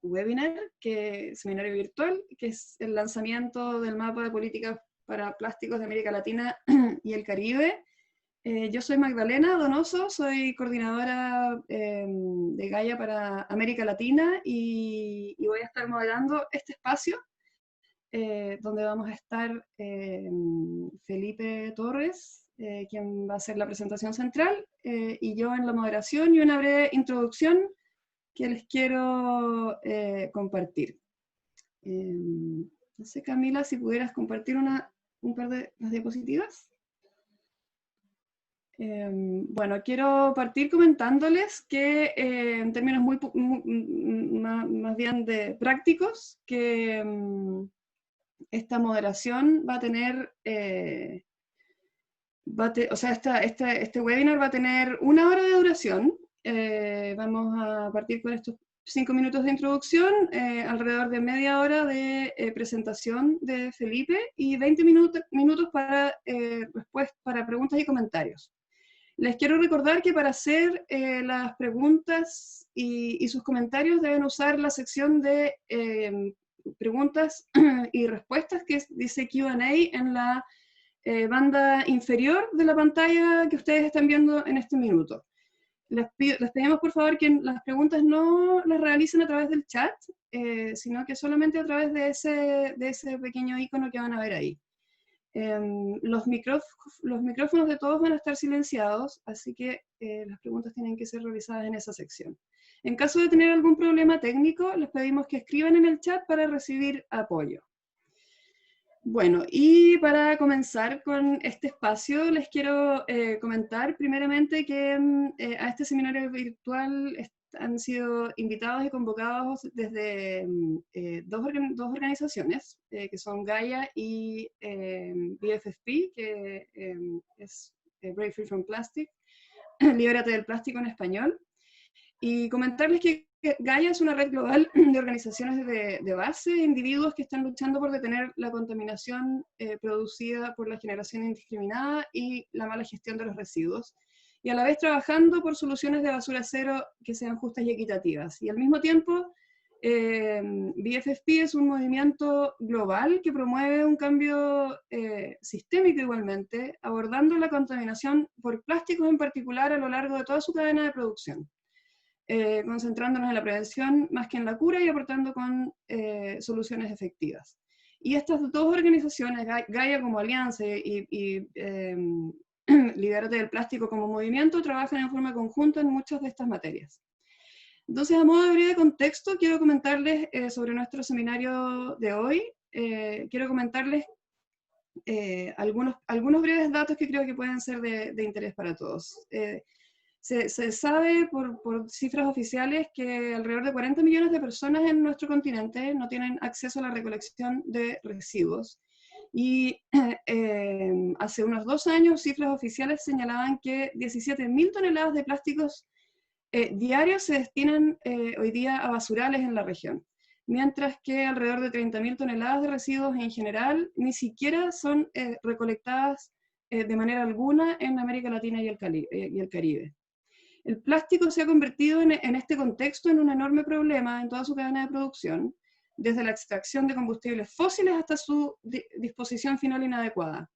webinar, seminario virtual, que es el lanzamiento del mapa de políticas para plásticos de América Latina y el Caribe. Yo soy Magdalena Donoso, soy coordinadora de Gaia para América Latina y voy a estar moderando este espacio donde vamos a estar Felipe Torres, quien va a hacer la presentación central, y yo en la moderación y una breve introducción que les quiero compartir. No sé, Camila, si pudieras compartir un par de las diapositivas. Bueno, quiero partir comentándoles que en términos más bien de prácticos, que esta moderación va a tener, o sea, este webinar va a tener 1 hora de duración. Vamos a partir con estos 5 minutos de introducción, alrededor de media hora de presentación de Felipe y 20 minutos para preguntas y comentarios. Les quiero recordar que para hacer las preguntas y sus comentarios deben usar la sección de preguntas y respuestas que dice Q&A en la banda inferior de la pantalla que ustedes están viendo en este minuto. Les pedimos por favor que las preguntas no las realicen a través del chat, sino que solamente a través de ese pequeño icono que van a ver ahí. Los micrófonos de todos van a estar silenciados, así que las preguntas tienen que ser realizadas en esa sección. En caso de tener algún problema técnico, les pedimos que escriban en el chat para recibir apoyo. Bueno, y para comenzar con este espacio, les quiero comentar primeramente que a este seminario virtual han sido invitados y convocados desde dos organizaciones, que son Gaia y BFFP, que es Break Free from Plastic, Libérate del Plástico en español, y comentarles que Gaia es una red global de organizaciones de base, individuos que están luchando por detener la contaminación producida por la generación indiscriminada y la mala gestión de los residuos, y a la vez trabajando por soluciones de basura cero que sean justas y equitativas. Y al mismo tiempo, BFFP es un movimiento global que promueve un cambio sistémico igualmente, abordando la contaminación por plásticos en particular a lo largo de toda su cadena de producción. Concentrándonos en la prevención más que en la cura y aportando con soluciones efectivas. Y estas dos organizaciones, Gaia como alianza y Libérate del Plástico como movimiento, trabajan en forma conjunta en muchas de estas materias. Entonces, a modo de breve contexto, quiero comentarles sobre nuestro seminario de hoy. Quiero comentarles algunos breves datos que creo que pueden ser de interés para todos. Se sabe por cifras oficiales que alrededor de 40 millones de personas en nuestro continente no tienen acceso a la recolección de residuos. Y hace unos 2 años, cifras oficiales señalaban que 17.000 toneladas de plásticos diarios se destinan hoy día a basurales en la región, mientras que alrededor de 30.000 toneladas de residuos en general ni siquiera son recolectadas de manera alguna en América Latina y el Caribe. El plástico se ha convertido en este contexto en un enorme problema en toda su cadena de producción, desde la extracción de combustibles fósiles hasta su disposición final inadecuada.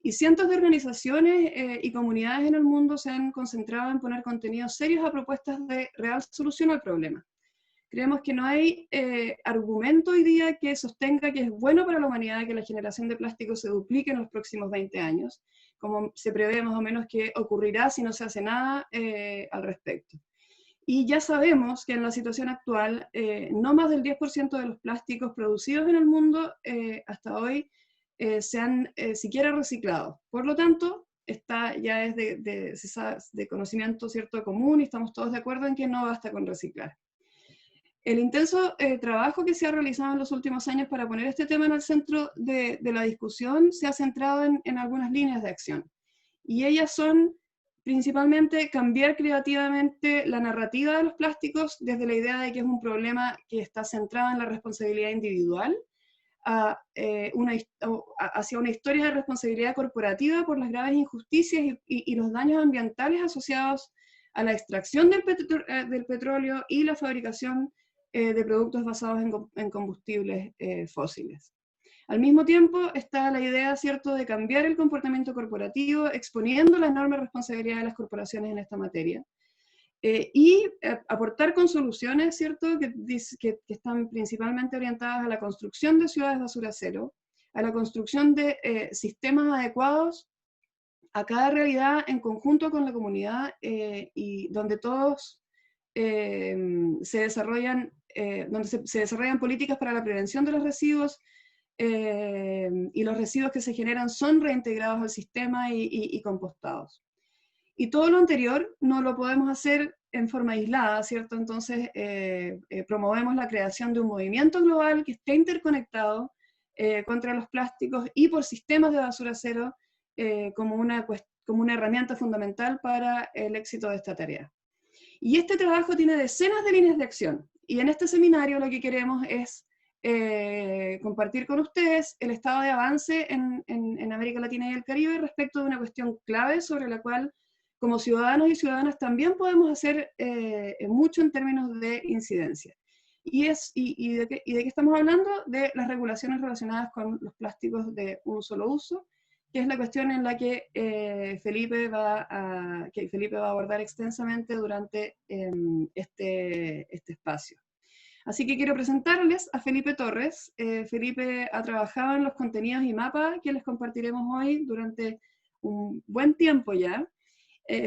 Y cientos de organizaciones y comunidades en el mundo se han concentrado en poner contenidos serios a propuestas de real solución al problema. Creemos que no hay argumento hoy día que sostenga que es bueno para la humanidad que la generación de plástico se duplique en los próximos 20 años, como se prevé más o menos que ocurrirá si no se hace nada al respecto. Y ya sabemos que en la situación actual, no más del 10% de los plásticos producidos en el mundo hasta hoy se han siquiera reciclado. Por lo tanto, ya es de conocimiento cierto común y estamos todos de acuerdo en que no basta con reciclar. El intenso trabajo que se ha realizado en los últimos años para poner este tema en el centro de la discusión se ha centrado en algunas líneas de acción. Y ellas son principalmente cambiar creativamente la narrativa de los plásticos desde la idea de que es un problema que está centrado en la responsabilidad individual hacia una historia de responsabilidad corporativa por las graves injusticias y los daños ambientales asociados a la extracción del petróleo y la fabricación de productos basados en combustibles fósiles. Al mismo tiempo está la idea, ¿cierto?, de cambiar el comportamiento corporativo, exponiendo la enorme responsabilidad de las corporaciones en esta materia, y aportar con soluciones, ¿cierto?, que están principalmente orientadas a la construcción de ciudades basura cero, a la construcción de sistemas adecuados a cada realidad en conjunto con la comunidad, y donde todos se desarrollan, se desarrollan políticas para la prevención de los residuos, y los residuos que se generan son reintegrados al sistema y compostados. Y todo lo anterior no lo podemos hacer en forma aislada, ¿cierto? Entonces promovemos la creación de un movimiento global que esté interconectado contra los plásticos y por sistemas de basura cero, como una herramienta fundamental para el éxito de esta tarea. Y este trabajo tiene decenas de líneas de acción, y en este seminario lo que queremos es compartir con ustedes el estado de avance en América Latina y el Caribe respecto de una cuestión clave sobre la cual, como ciudadanos y ciudadanas, también podemos hacer mucho en términos de incidencia. ¿Y de qué estamos hablando? De las regulaciones relacionadas con los plásticos de un solo uso, que es la cuestión en la que Felipe va a abordar extensamente durante este espacio. Así que quiero presentarles a Felipe Torres. Felipe ha trabajado en los contenidos y mapas que les compartiremos hoy durante un buen tiempo ya.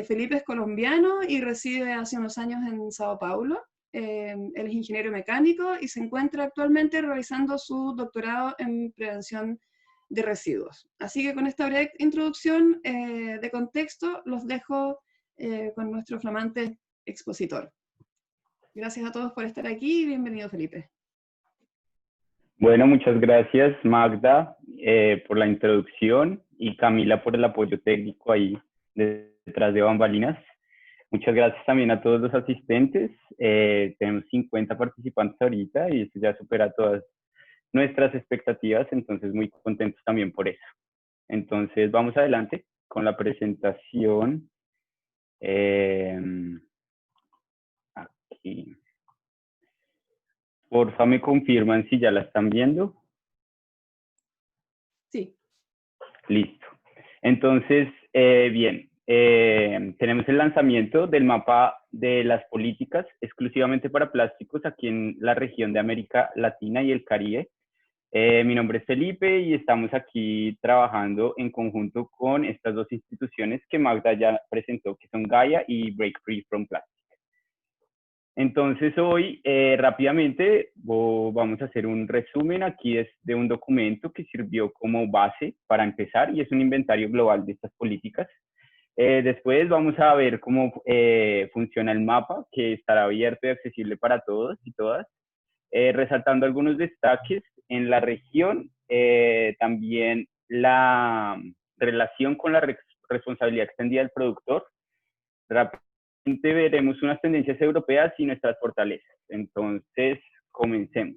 Felipe es colombiano y reside hace unos años en Sao Paulo. Él es ingeniero mecánico y se encuentra actualmente realizando su doctorado en prevención de residuos. Así que con esta breve introducción de contexto, los dejo con nuestro flamante expositor. Gracias a todos por estar aquí y bienvenido, Felipe. Bueno, muchas gracias, Magda, por la introducción, y Camila por el apoyo técnico ahí detrás de bambalinas. Muchas gracias también a todos los asistentes. Tenemos 50 participantes ahorita y eso ya supera todas nuestras expectativas, entonces muy contentos también por eso. Entonces vamos adelante con la presentación. Aquí. Porfa, me confirman si ya la están viendo. Sí. Listo. Entonces, bien, tenemos el lanzamiento del mapa de las políticas exclusivamente para plásticos aquí en la región de América Latina y el Caribe. Mi nombre es Felipe y estamos aquí trabajando en conjunto con estas dos instituciones que Magda ya presentó, que son Gaia y Break Free from Plastic. Entonces hoy rápidamente vamos a hacer un resumen aquí de un documento que sirvió como base para empezar y es un inventario global de estas políticas. Después vamos a ver cómo funciona el mapa, que estará abierto y accesible para todos y todas, resaltando algunos destaques en la región, también la relación con la responsabilidad extendida del productor. Veremos unas tendencias europeas y nuestras fortalezas. Entonces, comencemos.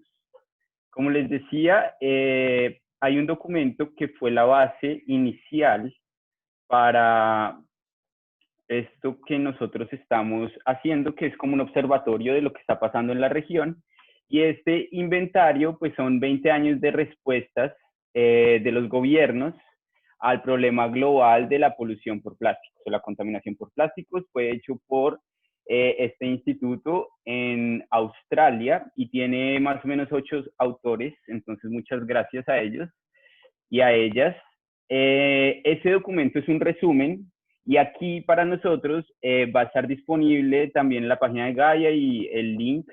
Como les decía, hay un documento que fue la base inicial para esto que nosotros estamos haciendo, que es como un observatorio de lo que está pasando en la región. Y este inventario, pues son 20 años de respuestas de los gobiernos al problema global de la polución por plásticos o la contaminación por plásticos. Fue hecho por este instituto en Australia y tiene más o menos 8 autores, entonces muchas gracias a ellos y a ellas. Ese documento es un resumen y aquí para nosotros va a estar disponible también en la página de Gaia y el link,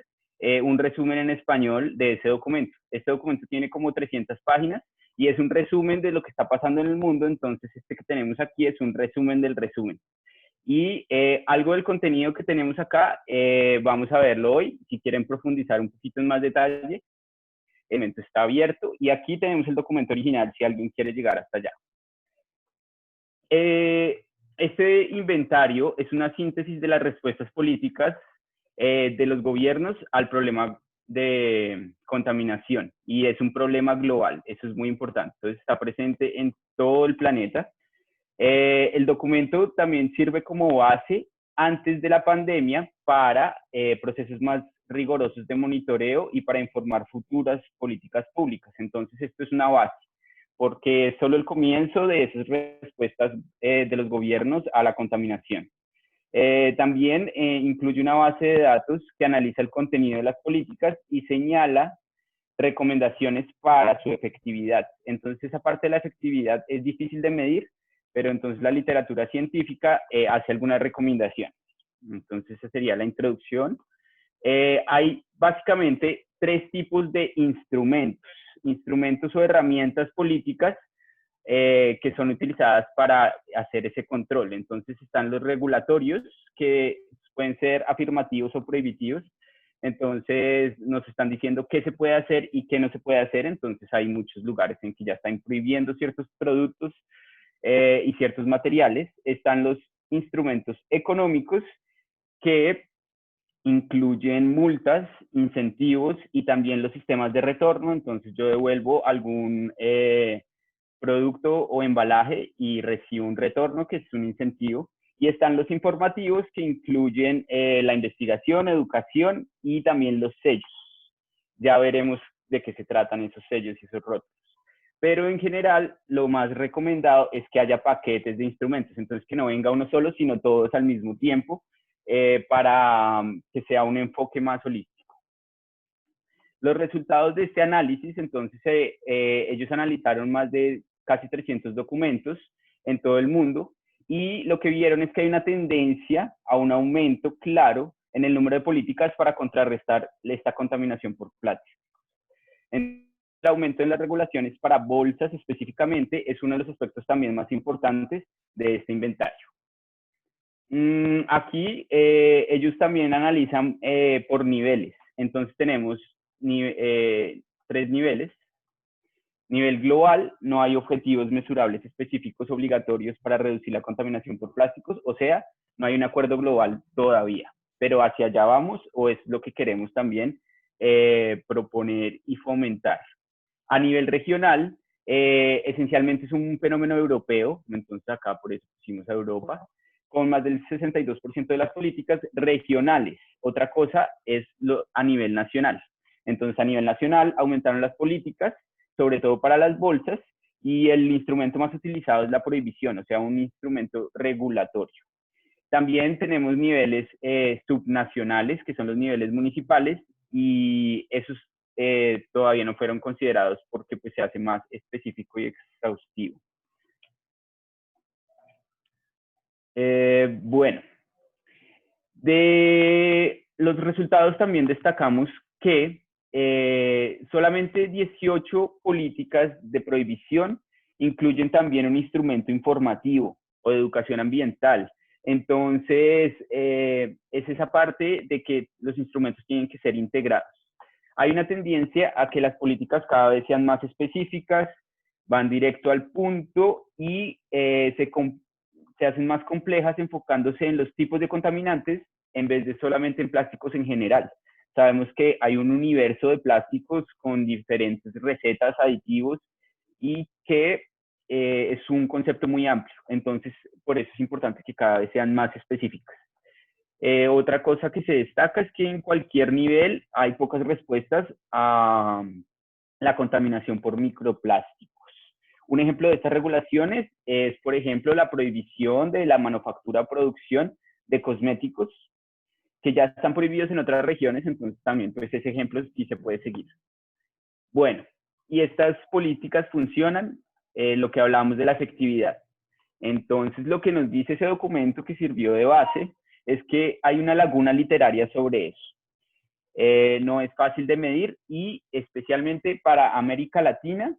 un resumen en español de ese documento. Este documento tiene como 300 páginas y es un resumen de lo que está pasando en el mundo, entonces este que tenemos aquí es un resumen del resumen. Y algo del contenido que tenemos acá, vamos a verlo hoy. Si quieren profundizar un poquito en más detalle, el documento está abierto y aquí tenemos el documento original si alguien quiere llegar hasta allá. Este inventario es una síntesis de las respuestas políticas de los gobiernos al problema de contaminación y es un problema global, eso es muy importante, entonces está presente en todo el planeta. El documento también sirve como base antes de la pandemia para procesos más rigurosos de monitoreo y para informar futuras políticas públicas. Entonces, esto es una base, porque es solo el comienzo de esas respuestas de los gobiernos a la contaminación. También incluye una base de datos que analiza el contenido de las políticas y señala recomendaciones para su efectividad. Entonces, esa parte de la efectividad es difícil de medir, pero entonces la literatura científica hace algunas recomendaciones. Entonces, esa sería la introducción. Hay básicamente tres tipos de instrumentos o herramientas políticas que son utilizadas para hacer ese control. Entonces están los regulatorios, que pueden ser afirmativos o prohibitivos. Entonces nos están diciendo qué se puede hacer y qué no se puede hacer. Entonces hay muchos lugares en que ya están prohibiendo ciertos productos y ciertos materiales. Están los instrumentos económicos, que incluyen multas, incentivos y también los sistemas de retorno. Entonces yo devuelvo algún producto o embalaje y recibo un retorno, que es un incentivo. Y están los informativos, que incluyen la investigación, educación y también los sellos. Ya veremos de qué se tratan esos sellos y esos rótulos. Pero en general, lo más recomendado es que haya paquetes de instrumentos, entonces que no venga uno solo, sino todos al mismo tiempo, para que sea un enfoque más holístico. Los resultados de este análisis, entonces, ellos analizaron más de casi 300 documentos en todo el mundo, y lo que vieron es que hay una tendencia a un aumento claro en el número de políticas para contrarrestar esta contaminación por plástico. El aumento en las regulaciones para bolsas específicamente es uno de los aspectos también más importantes de este inventario. Aquí ellos también analizan por niveles. Entonces tenemos tres niveles. Nivel global: no hay objetivos mesurables específicos obligatorios para reducir la contaminación por plásticos, o sea, no hay un acuerdo global todavía, pero hacia allá vamos, o es lo que queremos también proponer y fomentar. A nivel regional, esencialmente es un fenómeno europeo, entonces acá por eso pusimos a Europa, con más del 62% de las políticas regionales. Otra cosa es a nivel nacional. Entonces, a nivel nacional aumentaron las políticas, sobre todo para las bolsas, y el instrumento más utilizado es la prohibición, o sea, un instrumento regulatorio. También tenemos niveles subnacionales, que son los niveles municipales, y esos todavía no fueron considerados porque pues, se hace más específico y exhaustivo. Bueno, de los resultados también destacamos que solamente 18 políticas de prohibición incluyen también un instrumento informativo o de educación ambiental. Entonces, es esa parte de que los instrumentos tienen que ser integrados. Hay una tendencia a que las políticas cada vez sean más específicas, van directo al punto y se hacen más complejas, enfocándose en los tipos de contaminantes en vez de solamente en plásticos en general. Sabemos que hay un universo de plásticos con diferentes recetas, aditivos, y que es un concepto muy amplio. Entonces, por eso es importante que cada vez sean más específicas. Otra cosa que se destaca es que en cualquier nivel hay pocas respuestas a la contaminación por microplásticos. Un ejemplo de estas regulaciones es, por ejemplo, la prohibición de la manufactura o producción de cosméticos, que ya están prohibidos en otras regiones, entonces también pues ese ejemplo sí se puede seguir. Bueno, y estas políticas funcionan, lo que hablábamos de la efectividad. Entonces, lo que nos dice ese documento que sirvió de base es que hay una laguna literaria sobre eso. No es fácil de medir, y especialmente para América Latina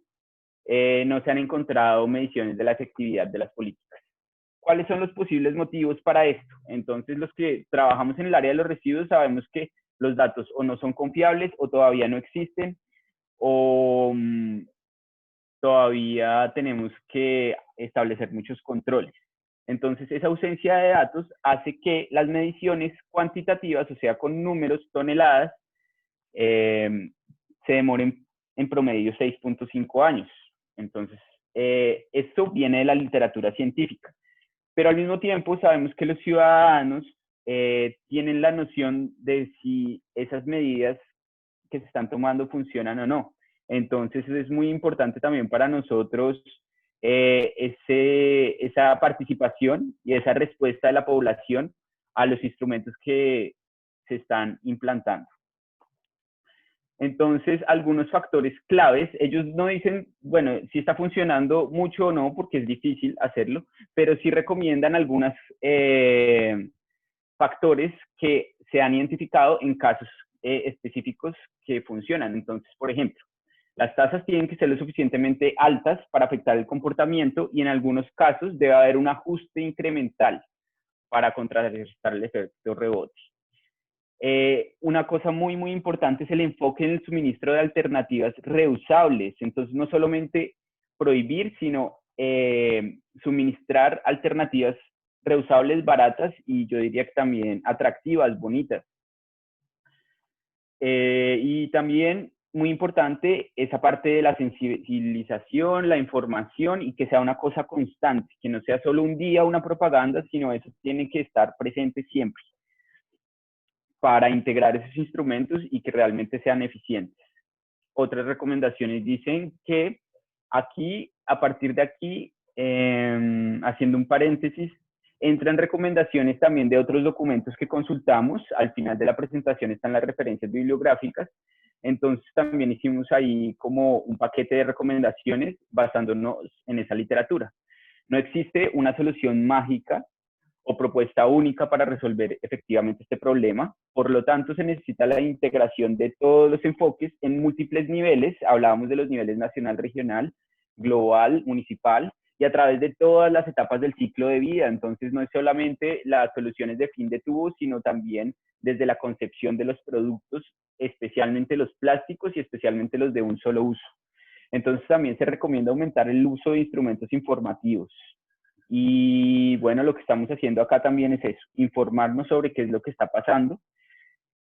no se han encontrado mediciones de la efectividad de las políticas. ¿Cuáles son los posibles motivos para esto? Entonces, los que trabajamos en el área de los residuos sabemos que los datos o no son confiables, o todavía no existen, o todavía tenemos que establecer muchos controles. Entonces, esa ausencia de datos hace que las mediciones cuantitativas, o sea, con números, toneladas, se demoren en promedio 6.5 años. Entonces, esto viene de la literatura científica. Pero al mismo tiempo sabemos que los ciudadanos tienen la noción de si esas medidas que se están tomando funcionan o no. Entonces es muy importante también para nosotros esa participación y esa respuesta de la población a los instrumentos que se están implantando. Entonces, algunos factores claves, ellos no dicen, bueno, si está funcionando mucho o no, porque es difícil hacerlo, pero sí recomiendan algunos factores que se han identificado en casos específicos que funcionan. Entonces, por ejemplo, las tasas tienen que ser lo suficientemente altas para afectar el comportamiento y en algunos casos debe haber un ajuste incremental para contrarrestar el efecto rebote. Una cosa muy, muy importante es el enfoque en el suministro de alternativas reusables. Entonces, no solamente prohibir, sino suministrar alternativas reusables, baratas y yo diría que también atractivas, bonitas. Y también, muy importante, esa parte de la sensibilización, la información y que sea una cosa constante, que no sea solo un día una propaganda, sino eso tiene que estar presente siempre para integrar esos instrumentos y que realmente sean eficientes. Otras recomendaciones dicen que aquí, a partir de aquí, haciendo un paréntesis, entran recomendaciones también de otros documentos que consultamos. Al final de la presentación están las referencias bibliográficas. Entonces también hicimos ahí como un paquete de recomendaciones basándonos en esa literatura. No existe una solución mágica o propuesta única para resolver efectivamente este problema. Por lo tanto, se necesita la integración de todos los enfoques en múltiples niveles. Hablábamos de los niveles nacional, regional, global, municipal, y a través de todas las etapas del ciclo de vida. Entonces, no es solamente las soluciones de fin de tubo, sino también desde la concepción de los productos, especialmente los plásticos y especialmente los de un solo uso. Entonces, también se recomienda aumentar el uso de instrumentos informativos. Y bueno, lo que estamos haciendo acá también es eso, informarnos sobre qué es lo que está pasando.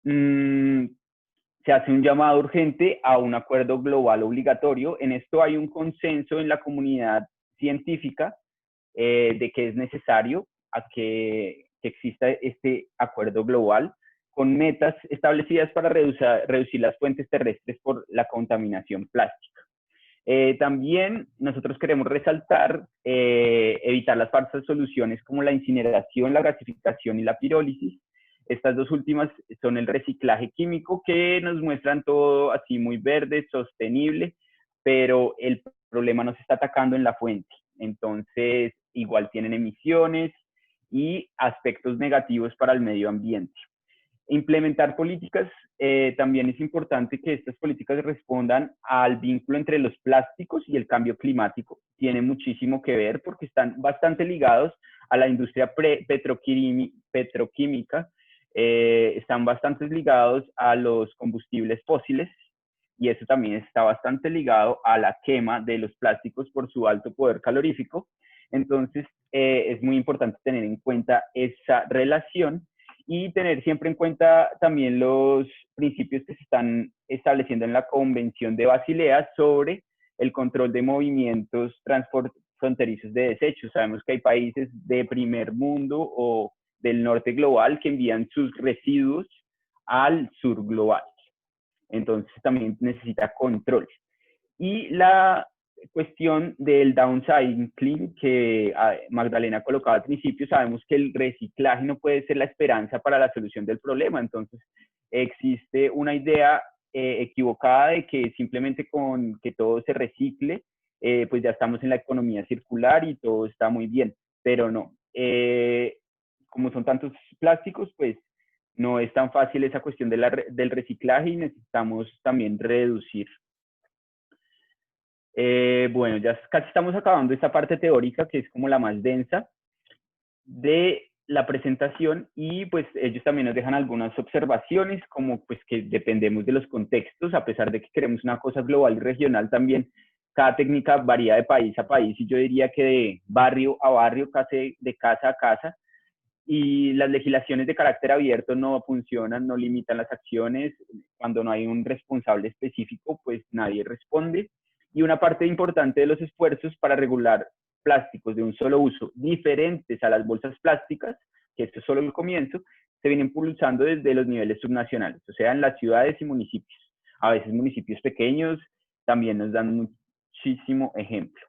Se hace un llamado urgente a un acuerdo global obligatorio. En esto hay un consenso en la comunidad científica de que es necesario a que exista este acuerdo global con metas establecidas para reducir las fuentes terrestres por la contaminación plástica. También nosotros queremos resaltar, evitar las falsas soluciones como la incineración, la gasificación y la pirólisis. Estas dos últimas son el reciclaje químico, que nos muestran todo así muy verde, sostenible, pero el problema nos está atacando en la fuente. Entonces, igual tienen emisiones y aspectos negativos para el medio ambiente. Implementar políticas, también es importante que estas políticas respondan al vínculo entre los plásticos y el cambio climático. Tiene muchísimo que ver porque están bastante ligados a la industria petroquímica, están bastante ligados a los combustibles fósiles y eso también está bastante ligado a la quema de los plásticos por su alto poder calorífico. Entonces, es muy importante tener en cuenta esa relación y tener siempre en cuenta también los principios que se están estableciendo en la Convención de Basilea sobre el control de movimientos transfronterizos de desechos. Sabemos que hay países de primer mundo o del norte global que envían sus residuos al sur global. Entonces también necesita control. Y la cuestión del downcycling que Magdalena colocaba al principio, sabemos que el reciclaje no puede ser la esperanza para la solución del problema. Entonces existe una idea equivocada de que simplemente con que todo se recicle, pues ya estamos en la economía circular y todo está muy bien, pero no. Como son tantos plásticos, pues no es tan fácil esa cuestión del reciclaje y necesitamos también reducir. Bueno, ya casi estamos acabando esta parte teórica que es como la más densa de la presentación y pues ellos también nos dejan algunas observaciones como pues que dependemos de los contextos, a pesar de que queremos una cosa global y regional también, cada técnica varía de país a país y yo diría que de barrio a barrio, casi de casa a casa, y las legislaciones de carácter abierto no funcionan, no limitan las acciones, cuando no hay un responsable específico pues nadie responde y una parte importante de los esfuerzos para regular plásticos de un solo uso diferentes a las bolsas plásticas, que esto es solo el comienzo, se vienen impulsando desde los niveles subnacionales, o sea, en las ciudades y municipios. A veces municipios pequeños también nos dan muchísimo ejemplo.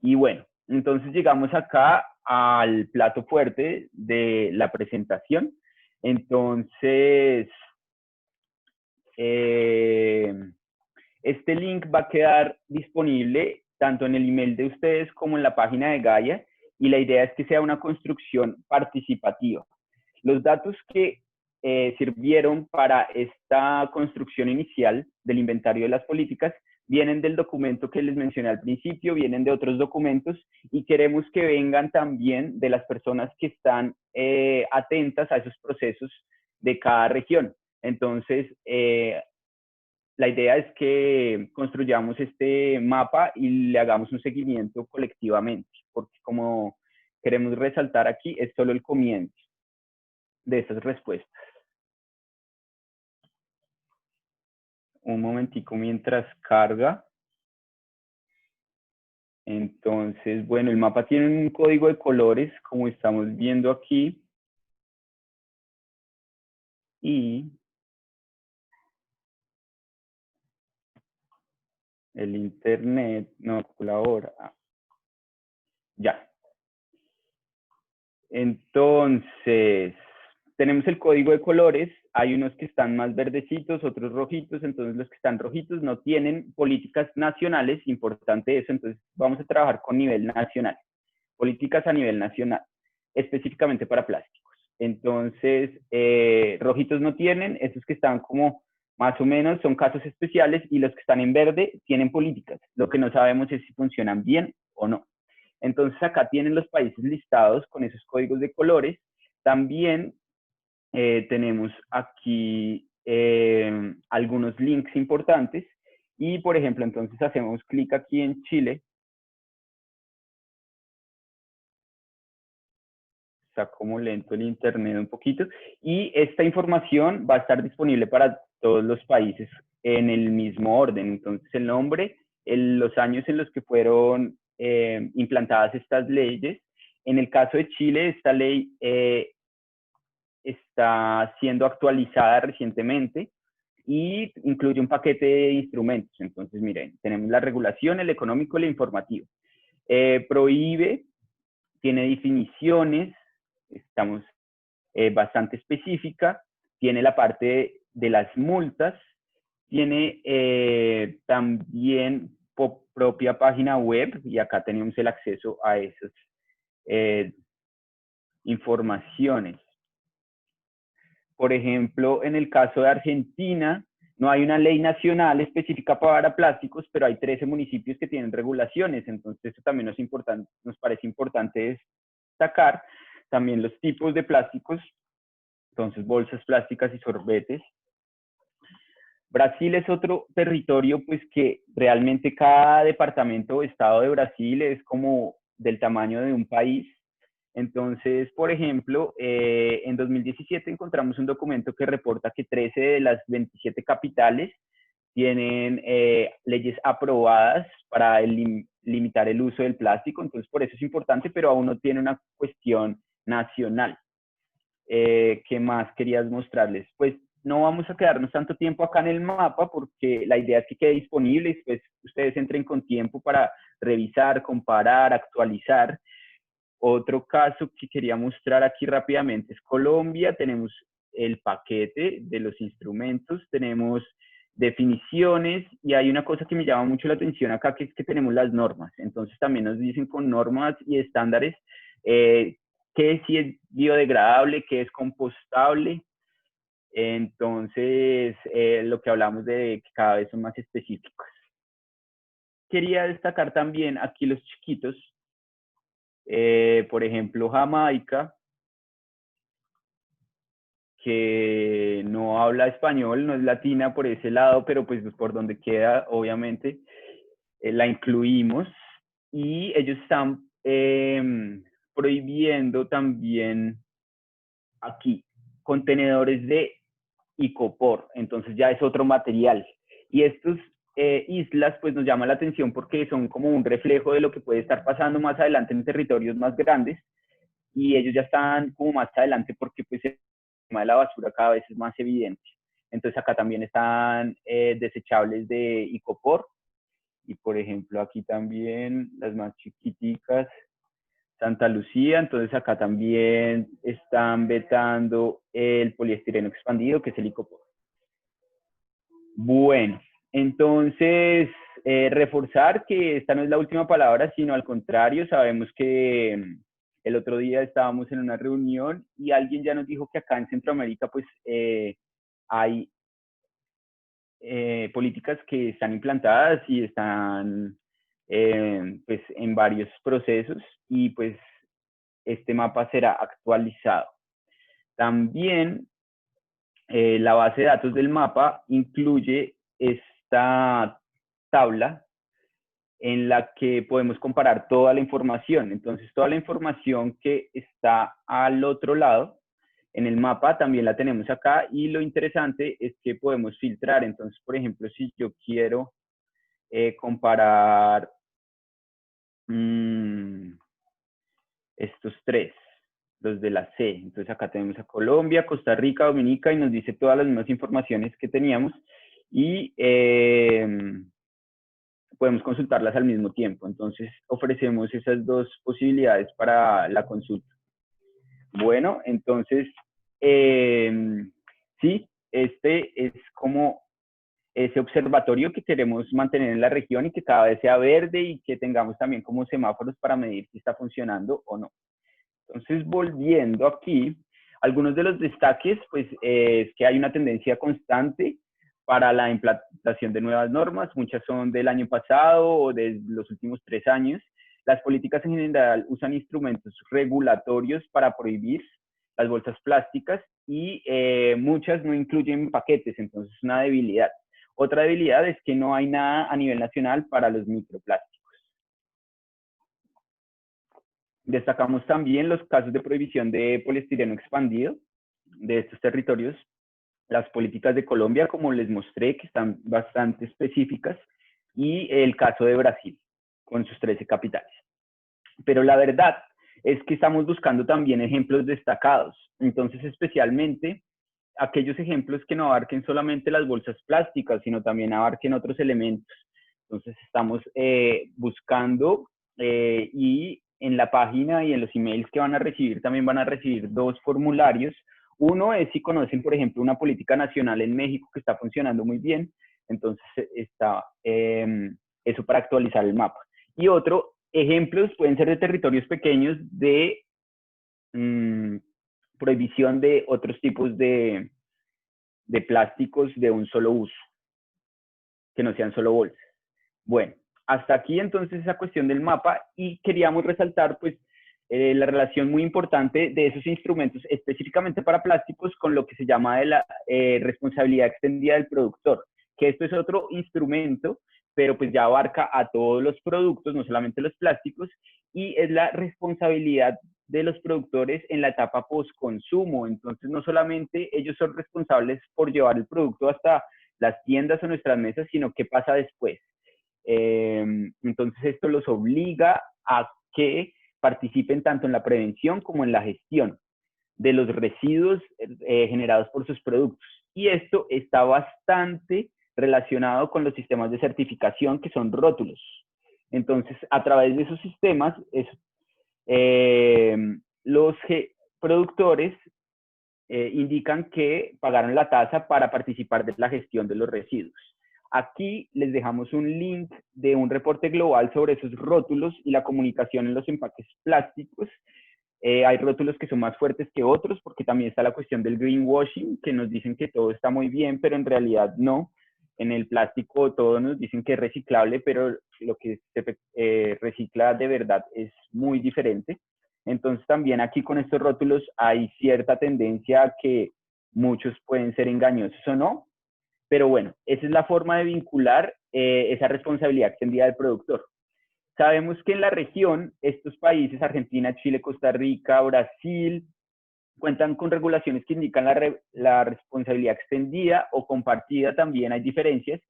Y bueno, entonces llegamos acá al plato fuerte de la presentación. Entonces, este link va a quedar disponible tanto en el email de ustedes como en la página de Gaia, y la idea es que sea una construcción participativa. Los datos que sirvieron para esta construcción inicial del inventario de las políticas vienen del documento que les mencioné al principio, vienen de otros documentos, y queremos que vengan también de las personas que están atentas a esos procesos de cada región. Entonces, la idea es que construyamos este mapa y le hagamos un seguimiento colectivamente, porque como queremos resaltar aquí, es solo el comienzo de esas respuestas. Un momentico mientras carga. Entonces, bueno, el mapa tiene un código de colores, como estamos viendo aquí. Y el internet no colabora. Ya. Entonces, tenemos el código de colores. Hay unos que están más verdecitos, otros rojitos. Entonces, los que están rojitos no tienen políticas nacionales. Importante eso. Entonces, vamos a trabajar con nivel nacional. Políticas a nivel nacional, específicamente para plásticos. Entonces, rojitos no tienen. Estos que están como más o menos son casos especiales, y los que están en verde tienen políticas. Lo que no sabemos es si funcionan bien o no. Entonces, acá tienen los países listados con esos códigos de colores. También tenemos aquí algunos links importantes. Y, por ejemplo, entonces hacemos clic aquí en Chile. Está como lento el internet un poquito. Y esta información va a estar disponible para todos los países en el mismo orden. Entonces, el nombre, los años en los que fueron implantadas estas leyes. En el caso de Chile, esta ley está siendo actualizada recientemente y incluye un paquete de instrumentos. Entonces, miren, tenemos la regulación, el económico y el informativo. Prohíbe, tiene definiciones, estamos bastante específica, tiene la parte de las multas, tiene también propia página web, y acá tenemos el acceso a esas informaciones. Por ejemplo, en el caso de Argentina, no hay una ley nacional específica para plásticos, pero hay 13 municipios que tienen regulaciones. Entonces, eso también nos parece importante destacar. También los tipos de plásticos, entonces bolsas plásticas y sorbetes. Brasil es otro territorio, pues, que realmente cada departamento o estado de Brasil es como del tamaño de un país. Entonces, por ejemplo, en 2017 encontramos un documento que reporta que 13 de las 27 capitales tienen leyes aprobadas para limitar el uso del plástico. Entonces, por eso es importante, pero aún no tiene una cuestión nacional. ¿Qué más querías mostrarles? Pues no vamos a quedarnos tanto tiempo acá en el mapa, porque la idea es que quede disponible y después ustedes entren con tiempo para revisar, comparar, actualizar. Otro caso que quería mostrar aquí rápidamente es Colombia. Tenemos el paquete de los instrumentos, tenemos definiciones, y hay una cosa que me llama mucho la atención acá, que es que tenemos las normas. Entonces también nos dicen con normas y estándares qué sí es biodegradable, qué es compostable. Entonces, lo que hablamos de que cada vez son más específicos. Quería destacar también aquí los chiquitos. Por ejemplo, Jamaica, que no habla español, no es latina por ese lado, pero pues por donde queda, obviamente, la incluimos. Y ellos están prohibiendo también aquí contenedores de icopor, entonces ya es otro material. Y estos islas pues nos llama la atención porque son como un reflejo de lo que puede estar pasando más adelante en territorios más grandes, y ellos ya están como más adelante porque pues el tema de la basura cada vez es más evidente. Entonces acá también están desechables de Icopor, y por ejemplo aquí también las más chiquiticas, Santa Lucía. Entonces acá también están vetando el poliestireno expandido, que es el Icopor. Bueno, entonces reforzar que esta no es la última palabra, sino al contrario, sabemos que el otro día estábamos en una reunión y alguien ya nos dijo que acá en Centroamérica pues hay políticas que están implantadas y están pues en varios procesos, y pues este mapa será actualizado. También la base de datos del mapa incluye esta tabla en la que podemos comparar toda la información. Entonces, toda la información que está al otro lado en el mapa también la tenemos acá, y lo interesante es que podemos filtrar. Entonces, por ejemplo, si yo quiero comparar estos tres, los de la C. Entonces acá tenemos a Colombia, Costa Rica, Dominica, y nos dice todas las mismas informaciones que teníamos, y podemos consultarlas al mismo tiempo. Entonces ofrecemos esas dos posibilidades para la consulta. Bueno, entonces sí, este es como ese observatorio que queremos mantener en la región y que cada vez sea verde, y que tengamos también como semáforos para medir si está funcionando o no. Entonces, volviendo aquí, algunos de los destaques, pues, es que hay una tendencia constante para la implantación de nuevas normas. Muchas son del año pasado o de los últimos 3 años. Las políticas en general usan instrumentos regulatorios para prohibir las bolsas plásticas, y muchas no incluyen paquetes, entonces es una debilidad. Otra debilidad es que no hay nada a nivel nacional para los microplásticos. Destacamos también los casos de prohibición de poliestireno expandido de estos territorios, las políticas de Colombia, como les mostré, que están bastante específicas, y el caso de Brasil, con sus 13 capitales. Pero la verdad es que estamos buscando también ejemplos destacados, entonces especialmente aquellos ejemplos que no abarquen solamente las bolsas plásticas, sino también abarquen otros elementos. Entonces estamos buscando, y en la página y en los emails que van a recibir también van a recibir 2 formularios. Uno es si conocen, por ejemplo, una política nacional en México que está funcionando muy bien, entonces está eso para actualizar el mapa. Y otro, ejemplos pueden ser de territorios pequeños de prohibición de otros tipos de plásticos de un solo uso, que no sean solo bolsas. Bueno, hasta aquí entonces esa cuestión del mapa, y queríamos resaltar pues la relación muy importante de esos instrumentos específicamente para plásticos con lo que se llama de la responsabilidad extendida del productor, que esto es otro instrumento, pero pues ya abarca a todos los productos, no solamente los plásticos, y es la responsabilidad de los productores en la etapa post-consumo. Entonces no solamente ellos son responsables por llevar el producto hasta las tiendas o nuestras mesas, sino qué pasa después. Entonces esto los obliga a que participen tanto en la prevención como en la gestión de los residuos generados por sus productos. Y esto está bastante relacionado con los sistemas de certificación, que son rótulos. Entonces, a través de esos sistemas, los productores indican que pagaron la tasa para participar de la gestión de los residuos. Aquí les dejamos un link de un reporte global sobre esos rótulos y la comunicación en los empaques plásticos. Hay rótulos que son más fuertes que otros, porque también está la cuestión del greenwashing, que nos dicen que todo está muy bien, pero en realidad no. En el plástico todos nos dicen que es reciclable, pero lo que se recicla de verdad es muy diferente. Entonces también aquí con estos rótulos hay cierta tendencia a que muchos pueden ser engañosos o no, pero bueno, esa es la forma de vincular esa responsabilidad extendida del productor. Sabemos que en la región, estos países, Argentina, Chile, Costa Rica, Brasil, cuentan con regulaciones que indican la responsabilidad extendida o compartida. También hay diferencias,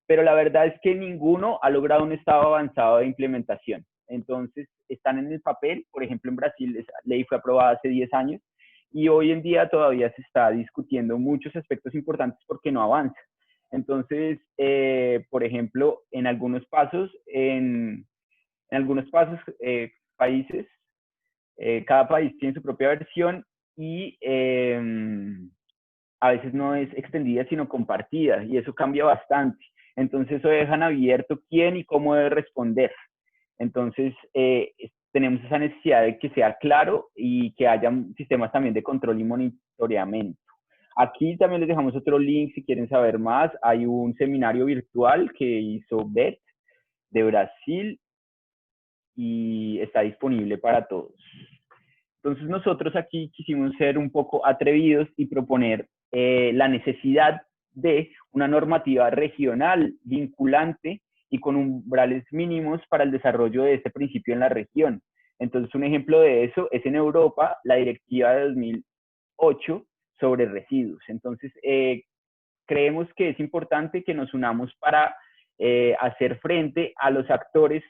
pero la verdad es que ninguno ha logrado un estado avanzado de implementación. Entonces, están en el papel. Por ejemplo, en Brasil esa ley fue aprobada hace 10 años y hoy en día todavía se está discutiendo muchos aspectos importantes porque no avanza. Entonces, por ejemplo, en algunos pasos, países, cada país tiene su propia versión y a veces no es extendida, sino compartida, y eso cambia bastante. Entonces, eso dejan abierto quién y cómo debe responder. Entonces, tenemos esa necesidad de que sea claro y que haya sistemas también de control y monitoreamiento. Aquí también les dejamos otro link si quieren saber más. Hay un seminario virtual que hizo BET de Brasil y está disponible para todos. Entonces nosotros aquí quisimos ser un poco atrevidos y proponer la necesidad de una normativa regional vinculante y con umbrales mínimos para el desarrollo de este principio en la región. Entonces un ejemplo de eso es en Europa la directiva de 2008 sobre residuos. Entonces creemos que es importante que nos unamos para hacer frente a los actores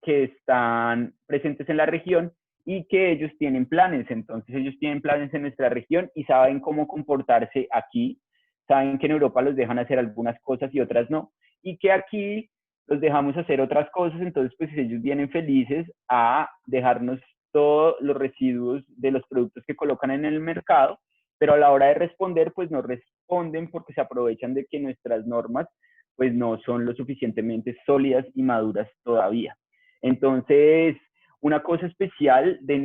que están presentes en la región y que ellos tienen planes. Entonces ellos tienen planes en nuestra región y saben cómo comportarse aquí, saben que en Europa los dejan hacer algunas cosas y otras no, y que aquí los dejamos hacer otras cosas. Entonces pues ellos vienen felices a dejarnos todos los residuos de los productos que colocan en el mercado, pero a la hora de responder pues no responden porque se aprovechan de que nuestras normas pues no son lo suficientemente sólidas y maduras todavía. Entonces, una cosa especial de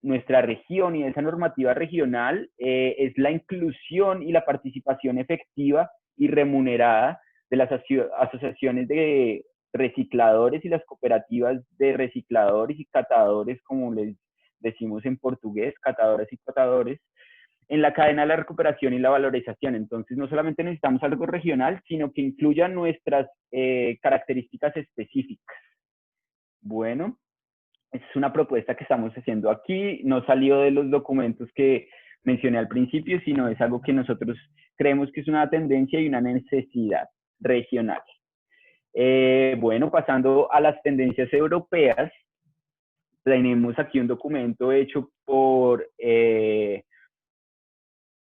nuestra región y de esa normativa regional es la inclusión y la participación efectiva y remunerada de las asociaciones de recicladores y las cooperativas de recicladores y catadores, como les decimos en portugués, catadoras y catadores, en la cadena de la recuperación y la valorización. Entonces, no solamente necesitamos algo regional, sino que incluya nuestras características específicas. Bueno, esa es una propuesta que estamos haciendo aquí. No salió de los documentos que mencioné al principio, sino es algo que nosotros creemos que es una tendencia y una necesidad regional. Bueno, pasando a las tendencias europeas, tenemos aquí un documento hecho por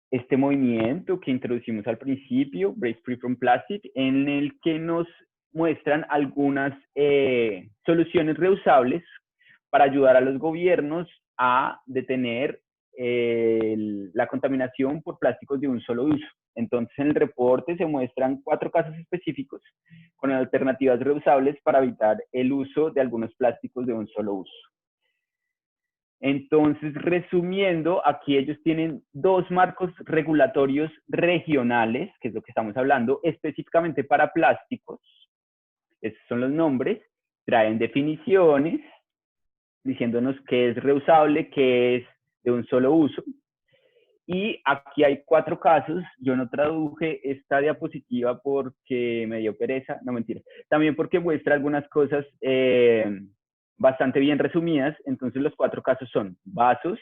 este movimiento que introducimos al principio, Break Free from Plastic, en el que nos muestran algunas soluciones reusables para ayudar a los gobiernos a detener la contaminación por plásticos de un solo uso. Entonces, en el reporte se muestran 4 casos específicos con alternativas reusables para evitar el uso de algunos plásticos de un solo uso. Entonces, resumiendo, aquí ellos tienen 2 marcos regulatorios regionales, que es lo que estamos hablando, específicamente para plásticos. Esos son los nombres. Traen definiciones, diciéndonos qué es reusable, qué es de un solo uso. Y aquí hay 4 casos. Yo no traduje esta diapositiva porque me dio pereza, no mentira. También porque muestra algunas cosas bastante bien resumidas. Entonces los 4 casos son vasos,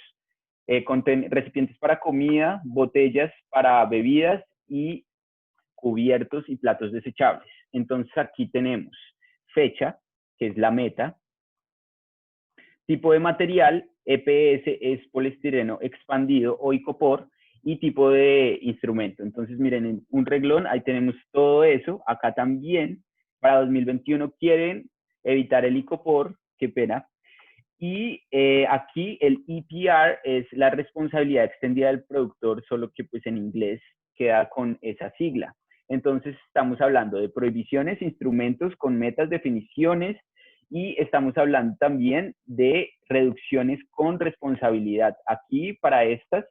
recipientes para comida, botellas para bebidas y cubiertos y platos desechables. Entonces aquí tenemos fecha, que es la meta, tipo de material, EPS es poliestireno expandido o icopor, y tipo de instrumento. Entonces miren, en un reglón ahí tenemos todo eso. Acá también para 2021 quieren evitar el icopor, qué pena. Y aquí el EPR es la responsabilidad extendida del productor, solo que pues en inglés queda con esa sigla. Entonces estamos hablando de prohibiciones, instrumentos con metas, definiciones, y estamos hablando también de reducciones con responsabilidad. Aquí para estas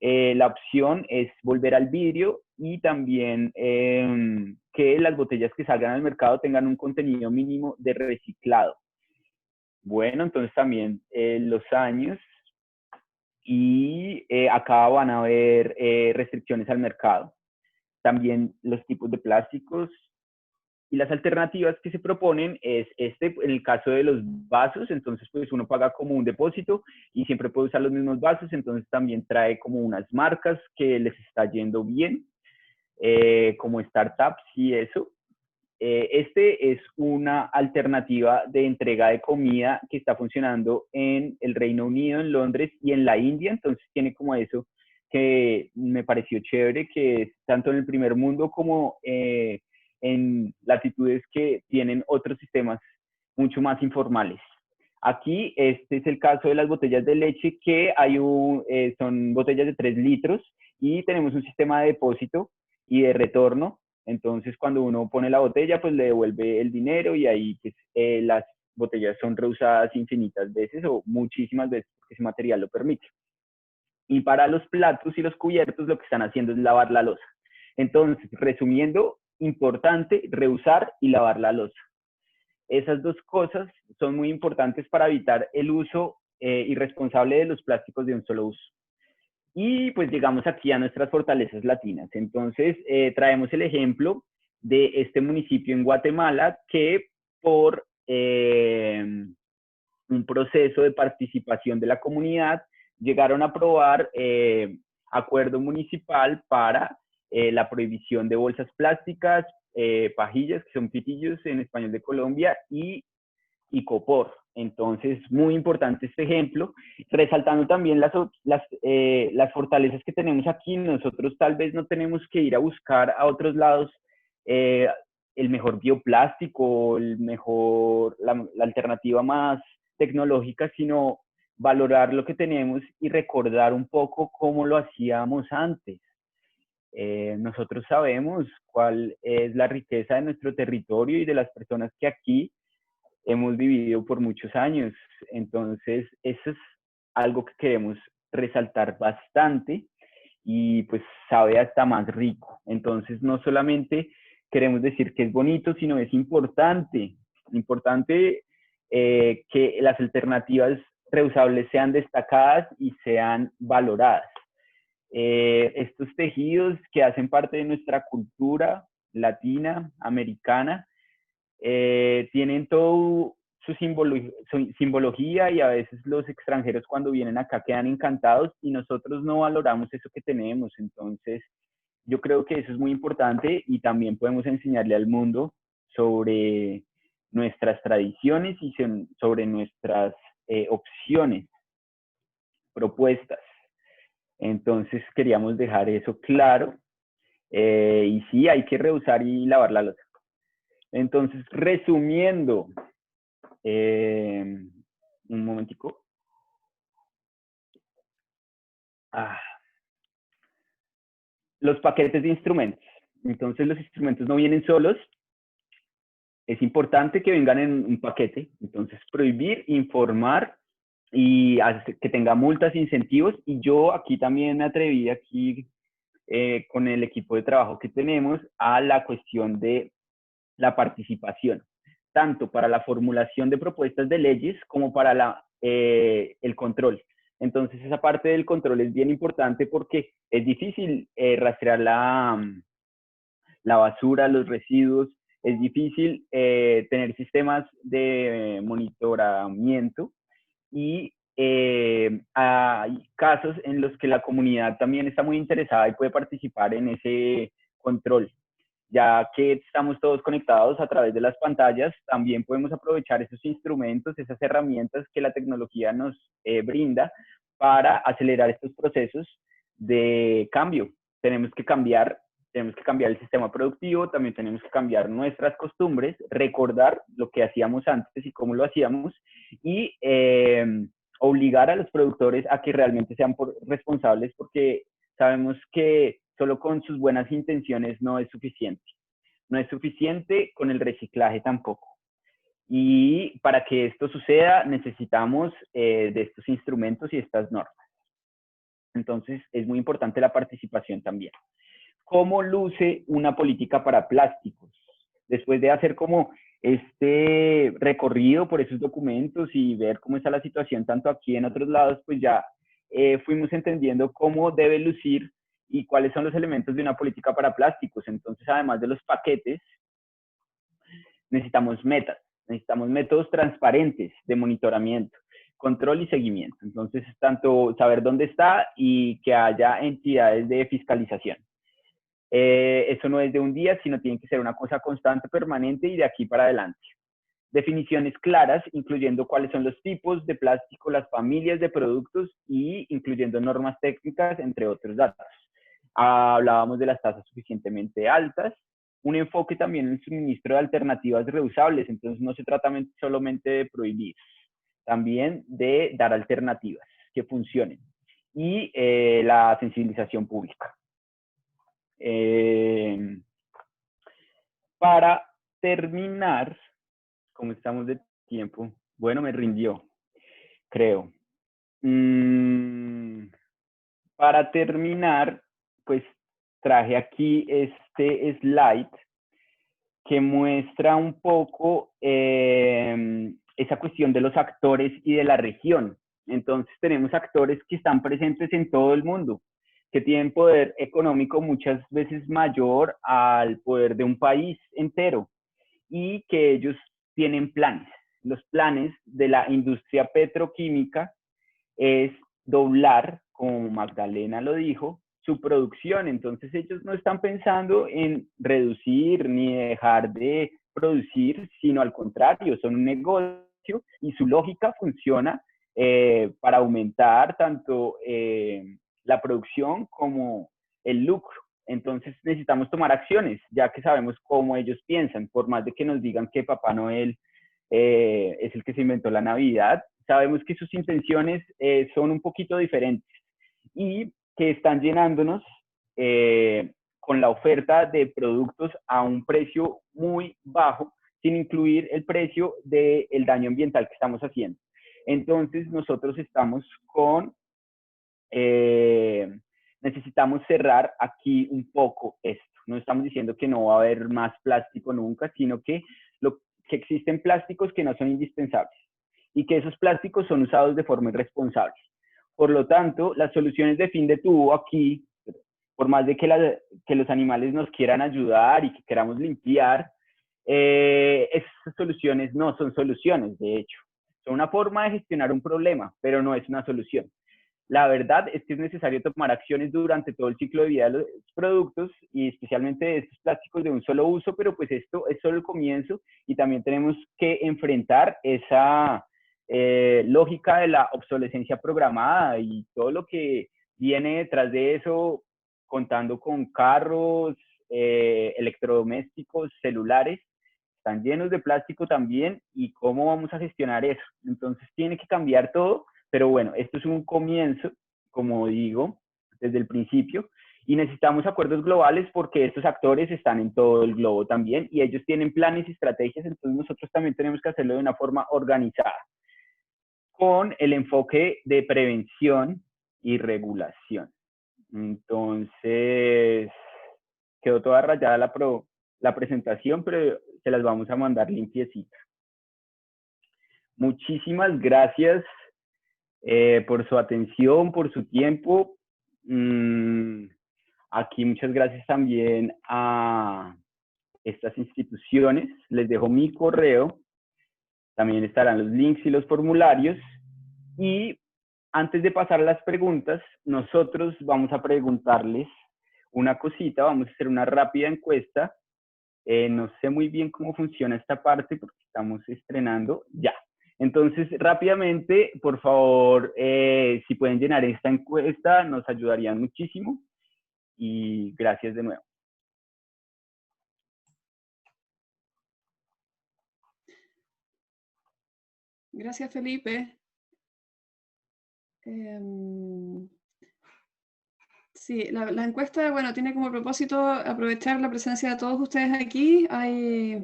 la opción es volver al vidrio y también que las botellas que salgan al mercado tengan un contenido mínimo de reciclado. Bueno, entonces también los años y acá van a haber restricciones al mercado. También los tipos de plásticos y las alternativas que se proponen es en el caso de los vasos, entonces pues uno paga como un depósito y siempre puede usar los mismos vasos, entonces también trae como unas marcas que les está yendo bien. como startups y eso. Este es una alternativa de entrega de comida que está funcionando en el Reino Unido, en Londres y en la India, entonces tiene como eso que me pareció chévere, que es tanto en el primer mundo como en latitudes que tienen otros sistemas mucho más informales. Aquí este es el caso de las botellas de leche, que son botellas de 3 litros y tenemos un sistema de depósito y de retorno. Entonces, cuando uno pone la botella, pues le devuelve el dinero y ahí pues, las botellas son reusadas infinitas veces o muchísimas veces porque ese material lo permite. Y para los platos y los cubiertos lo que están haciendo es lavar la loza. Entonces, resumiendo, importante reusar y lavar la loza. Esas dos cosas son muy importantes para evitar el uso irresponsable de los plásticos de un solo uso. Y pues llegamos aquí a nuestras fortalezas latinas. Entonces, traemos el ejemplo de este municipio en Guatemala que por un proceso de participación de la comunidad llegaron a aprobar acuerdo municipal para la prohibición de bolsas plásticas, pajillas, que son pitillos en español de Colombia, y copor. Entonces, muy importante este ejemplo, resaltando también las fortalezas que tenemos aquí. Nosotros tal vez no tenemos que ir a buscar a otros lados el mejor bioplástico, la alternativa más tecnológica, sino valorar lo que tenemos y recordar un poco cómo lo hacíamos antes. Nosotros sabemos cuál es la riqueza de nuestro territorio y de las personas que aquí hemos vivido por muchos años. Entonces, eso es algo que queremos resaltar bastante y pues sabe hasta más rico. Entonces, no solamente queremos decir que es bonito, sino es importante que las alternativas reusables sean destacadas y sean valoradas. Estos tejidos que hacen parte de nuestra cultura latina, americana, tienen todo su simbología y a veces los extranjeros cuando vienen acá quedan encantados y nosotros no valoramos eso que tenemos. Entonces, yo creo que eso es muy importante y también podemos enseñarle al mundo sobre nuestras tradiciones y sobre nuestras opciones, propuestas. Entonces, queríamos dejar eso claro. Y sí, hay que reusar y lavar la loza. Entonces, resumiendo, un momentico. Los paquetes de instrumentos. Entonces, los instrumentos no vienen solos. Es importante que vengan en un paquete. Entonces, prohibir, informar y que tenga multas, incentivos. Y yo aquí también me atreví con el equipo de trabajo que tenemos a la cuestión de la participación, tanto para la formulación de propuestas de leyes como para el control. Entonces, esa parte del control es bien importante porque es difícil rastrear la basura, los residuos, es difícil tener sistemas de monitoramiento y hay casos en los que la comunidad también está muy interesada y puede participar en ese control. Ya que estamos todos conectados a través de las pantallas, también podemos aprovechar esos instrumentos, esas herramientas que la tecnología nos brinda para acelerar estos procesos de cambio. Tenemos que cambiar el sistema productivo, también tenemos que cambiar nuestras costumbres, recordar lo que hacíamos antes y cómo lo hacíamos y obligar a los productores a que realmente sean responsables, porque sabemos que solo con sus buenas intenciones no es suficiente. No es suficiente con el reciclaje tampoco. Y para que esto suceda necesitamos de estos instrumentos y estas normas. Entonces es muy importante la participación también. ¿Cómo luce una política para plásticos? Después de hacer como este recorrido por esos documentos y ver cómo está la situación tanto aquí en otros lados, pues ya fuimos entendiendo cómo debe lucir y cuáles son los elementos de una política para plásticos. Entonces, además de los paquetes, necesitamos metas, necesitamos métodos transparentes de monitoramiento, control y seguimiento. Entonces, tanto saber dónde está y que haya entidades de fiscalización. Eso no es de un día, sino tiene que ser una cosa constante, permanente y de aquí para adelante. Definiciones claras, incluyendo cuáles son los tipos de plástico, las familias de productos y incluyendo normas técnicas, entre otros datos. Hablábamos de las tasas suficientemente altas, un enfoque también en el suministro de alternativas reusables, entonces no se trata solamente de prohibir, también de dar alternativas que funcionen y la sensibilización pública. Para terminar, como estamos de tiempo, bueno, me rindió, creo. Para terminar, pues traje aquí este slide que muestra un poco esa cuestión de los actores y de la región. Entonces tenemos actores que están presentes en todo el mundo, que tienen poder económico muchas veces mayor al poder de un país entero y que ellos tienen planes. Los planes de la industria petroquímica es doblar, como Magdalena lo dijo, su producción. Entonces ellos no están pensando en reducir ni dejar de producir, sino al contrario, son un negocio y su lógica funciona para aumentar tanto la producción como el lucro. Entonces necesitamos tomar acciones, ya que sabemos cómo ellos piensan, por más de que nos digan que Papá Noel es el que se inventó la Navidad, sabemos que sus intenciones son un poquito diferentes y que están llenándonos con la oferta de productos a un precio muy bajo, sin incluir el precio del daño ambiental que estamos haciendo. Entonces nosotros estamos con, necesitamos cerrar aquí un poco esto. No estamos diciendo que no va a haber más plástico nunca, sino que existen plásticos que no son indispensables y que esos plásticos son usados de forma irresponsable. Por lo tanto, las soluciones de fin de tubo aquí, por más de que los animales nos quieran ayudar y que queramos limpiar, esas soluciones no son soluciones, de hecho. Son una forma de gestionar un problema, pero no es una solución. La verdad es que es necesario tomar acciones durante todo el ciclo de vida de los productos y especialmente de estos plásticos de un solo uso, pero pues esto es solo el comienzo y también tenemos que enfrentar esa lógica de la obsolescencia programada y todo lo que viene detrás de eso, contando con carros, electrodomésticos, celulares, están llenos de plástico también y cómo vamos a gestionar eso. Entonces tiene que cambiar todo. Pero bueno, esto es un comienzo, como digo, desde el principio, y necesitamos acuerdos globales porque estos actores están en todo el globo también y ellos tienen planes y estrategias, entonces nosotros también tenemos que hacerlo de una forma organizada, con el enfoque de prevención y regulación. Entonces, quedó toda rayada la presentación, pero se las vamos a mandar limpiecita. Muchísimas gracias por su atención, por su tiempo. Aquí muchas gracias también a estas instituciones. Les dejo mi correo. También estarán los links y los formularios. Y antes de pasar a las preguntas, nosotros vamos a preguntarles una cosita. Vamos a hacer una rápida encuesta. No sé muy bien cómo funciona esta parte porque estamos estrenando ya. Entonces, rápidamente, por favor, si pueden llenar esta encuesta, nos ayudarían muchísimo. Y gracias de nuevo. Gracias, Felipe. Sí, la encuesta, bueno, tiene como propósito aprovechar la presencia de todos ustedes aquí. Hay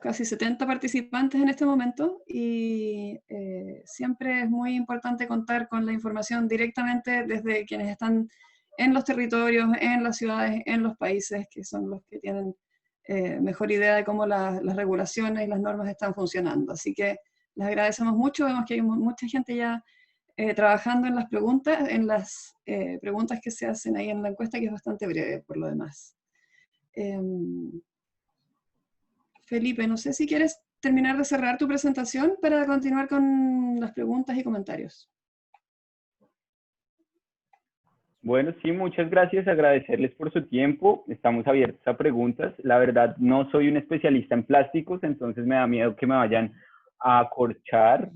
casi 70 participantes en este momento y siempre es muy importante contar con la información directamente desde quienes están en los territorios, en las ciudades, en los países, que son los que tienen mejor idea de cómo las regulaciones y las normas están funcionando. Así que les agradecemos mucho, vemos que hay mucha gente ya trabajando en las preguntas que se hacen ahí en la encuesta, que es bastante breve por lo demás. Felipe, no sé si quieres terminar de cerrar tu presentación para continuar con las preguntas y comentarios. Bueno, sí, muchas gracias. Agradecerles por su tiempo. Estamos abiertos a preguntas. La verdad, no soy un especialista en plásticos, entonces me da miedo que me vayan a acorchar,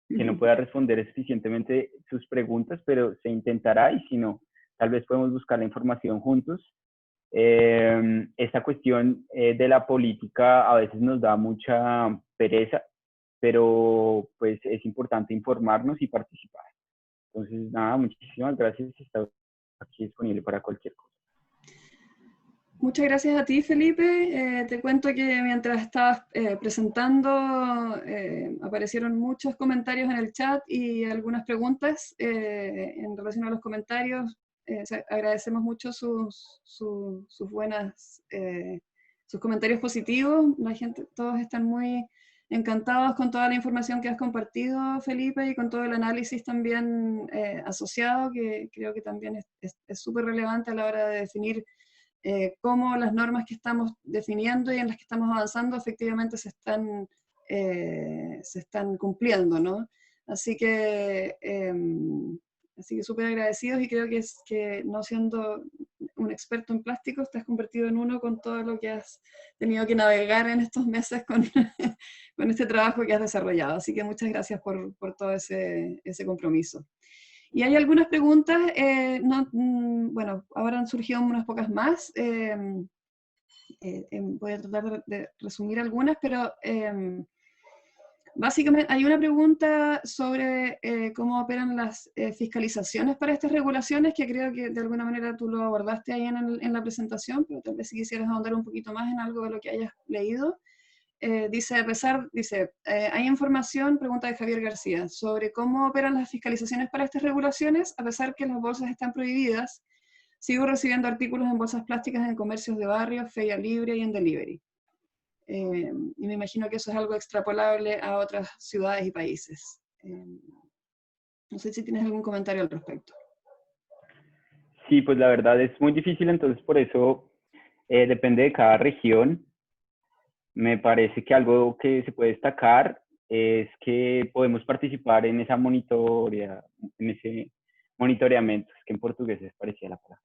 que no pueda responder suficientemente sus preguntas, pero se intentará y si no, tal vez podemos buscar la información juntos. Esta cuestión de la política a veces nos da mucha pereza, pero pues es importante informarnos y participar. Entonces, nada, muchísimas gracias. Estoy aquí disponible para cualquier cosa. Muchas gracias a ti, Felipe. Te cuento que mientras estabas presentando, aparecieron muchos comentarios en el chat y algunas preguntas en relación a los comentarios. Agradecemos mucho sus buenas, sus comentarios positivos. La gente, todos están muy encantados con toda la información que has compartido, Felipe, y con todo el análisis también asociado, que creo que también es súper relevante a la hora de definir cómo las normas que estamos definiendo y en las que estamos avanzando efectivamente se están cumpliendo, ¿no? Así que súper agradecidos y creo que no siendo un experto en plástico, te has convertido en uno con todo lo que has tenido que navegar en estos meses con, con este trabajo que has desarrollado. Así que muchas gracias por todo ese compromiso. Y hay algunas preguntas, bueno, ahora han surgido unas pocas más. Voy a tratar de resumir algunas, pero básicamente hay una pregunta sobre cómo operan las fiscalizaciones para estas regulaciones, que creo que de alguna manera tú lo abordaste ahí en la presentación, pero tal vez si quisieras ahondar un poquito más en algo de lo que hayas leído. Dice, hay información, pregunta de Javier García, sobre cómo operan las fiscalizaciones para estas regulaciones, a pesar que las bolsas están prohibidas, sigo recibiendo artículos en bolsas plásticas en comercios de barrio, feria libre y en delivery. Y me imagino que eso es algo extrapolable a otras ciudades y países. No sé si tienes algún comentario al respecto. Sí, pues la verdad es muy difícil, entonces por eso depende de cada región. Me parece que algo que se puede destacar es que podemos participar en ese monitoreamiento, es que en portugués es parecida la palabra.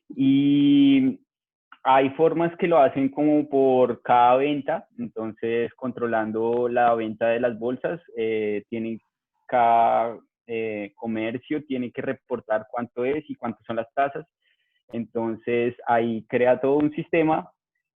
Y hay formas que lo hacen como por cada venta, entonces controlando la venta de las bolsas, cada comercio tiene que reportar cuánto es y cuántas son las tasas. Entonces ahí crea todo un sistema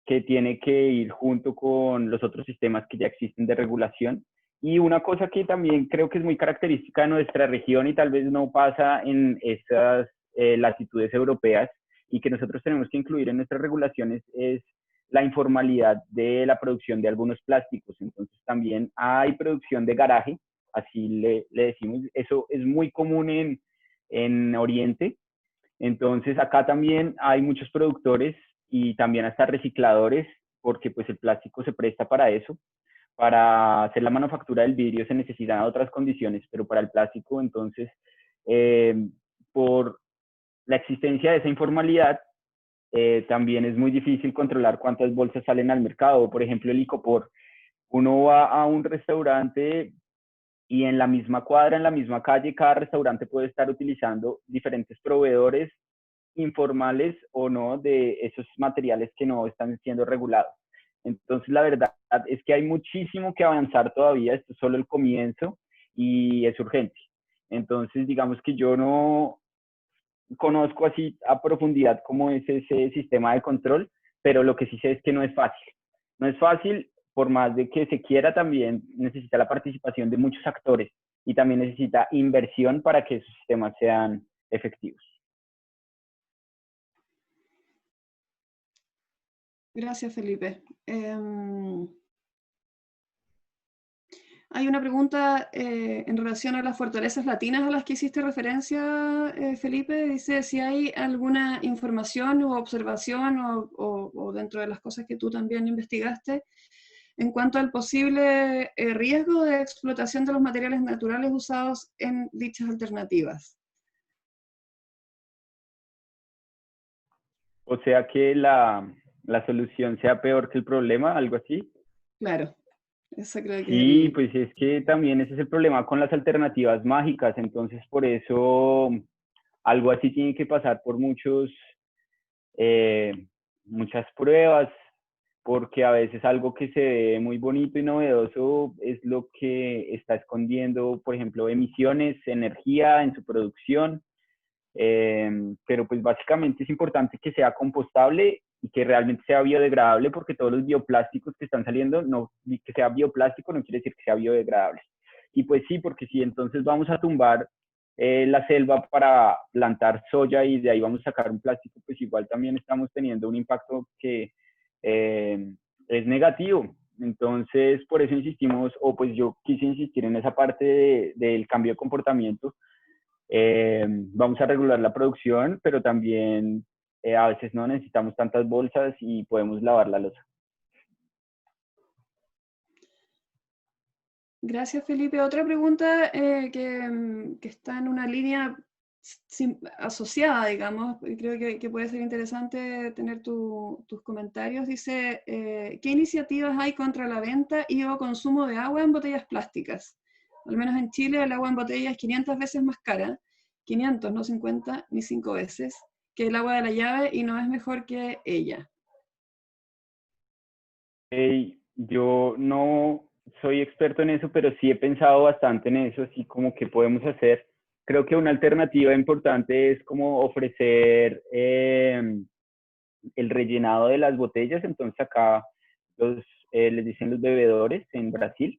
que tiene que ir junto con los otros sistemas que ya existen de regulación. Y una cosa que también creo que es muy característica de nuestra región y tal vez no pasa en esas latitudes europeas y que nosotros tenemos que incluir en nuestras regulaciones es la informalidad de la producción de algunos plásticos. Entonces también hay producción de garaje, así le decimos. Eso es muy común en Oriente. Entonces acá también hay muchos productores y también hasta recicladores, porque pues el plástico se presta para eso. Para hacer la manufactura del vidrio se necesitan otras condiciones, pero para el plástico entonces, por la existencia de esa informalidad, también es muy difícil controlar cuántas bolsas salen al mercado. Por ejemplo, el icopor. Uno va a un restaurante y en la misma cuadra, en la misma calle, cada restaurante puede estar utilizando diferentes proveedores informales o no de esos materiales que no están siendo regulados. Entonces, la verdad es que hay muchísimo que avanzar todavía, esto es solo el comienzo y es urgente. Entonces, digamos que yo no conozco así a profundidad cómo es ese sistema de control, pero lo que sí sé es que no es fácil. No es fácil, por más de que se quiera, también necesita la participación de muchos actores y también necesita inversión para que esos sistemas sean efectivos. Gracias, Felipe. Hay una pregunta en relación a las fortalezas latinas a las que hiciste referencia, Felipe. Dice si hay alguna información u observación o dentro de las cosas que tú también investigaste en cuanto al posible riesgo de explotación de los materiales naturales usados en dichas alternativas. O sea que la solución sea peor que el problema, algo así. Claro, eso creo que es Sí, pues es que también ese es el problema con las alternativas mágicas, entonces por eso algo así tiene que pasar por muchas pruebas, porque a veces algo que se ve muy bonito y novedoso es lo que está escondiendo, por ejemplo, emisiones, energía en su producción. Pero pues básicamente es importante que sea compostable y que realmente sea biodegradable, porque todos los bioplásticos que están saliendo, no, que sea bioplástico no quiere decir que sea biodegradable. Y pues sí, porque si entonces vamos a tumbar la selva para plantar soya y de ahí vamos a sacar un plástico, pues igual también estamos teniendo un impacto que es negativo. Entonces, por eso insistimos, o pues yo quise insistir en esa parte del cambio de comportamiento. Vamos a regular la producción, pero también a veces no necesitamos tantas bolsas y podemos lavar la loza. Gracias, Felipe. Otra pregunta que está en una línea asociada, digamos, y creo que puede ser interesante tener tus comentarios. Dice, ¿qué iniciativas hay contra la venta y o consumo de agua en botellas plásticas? Al menos en Chile el agua en botella es 500 veces más cara, 500, no 50 ni 5 veces, que el agua de la llave y no es mejor que ella. Yo no soy experto en eso, pero sí he pensado bastante en eso, así como que podemos hacer. Creo que una alternativa importante es como ofrecer el rellenado de las botellas. Entonces acá les dicen los bebedores en Brasil,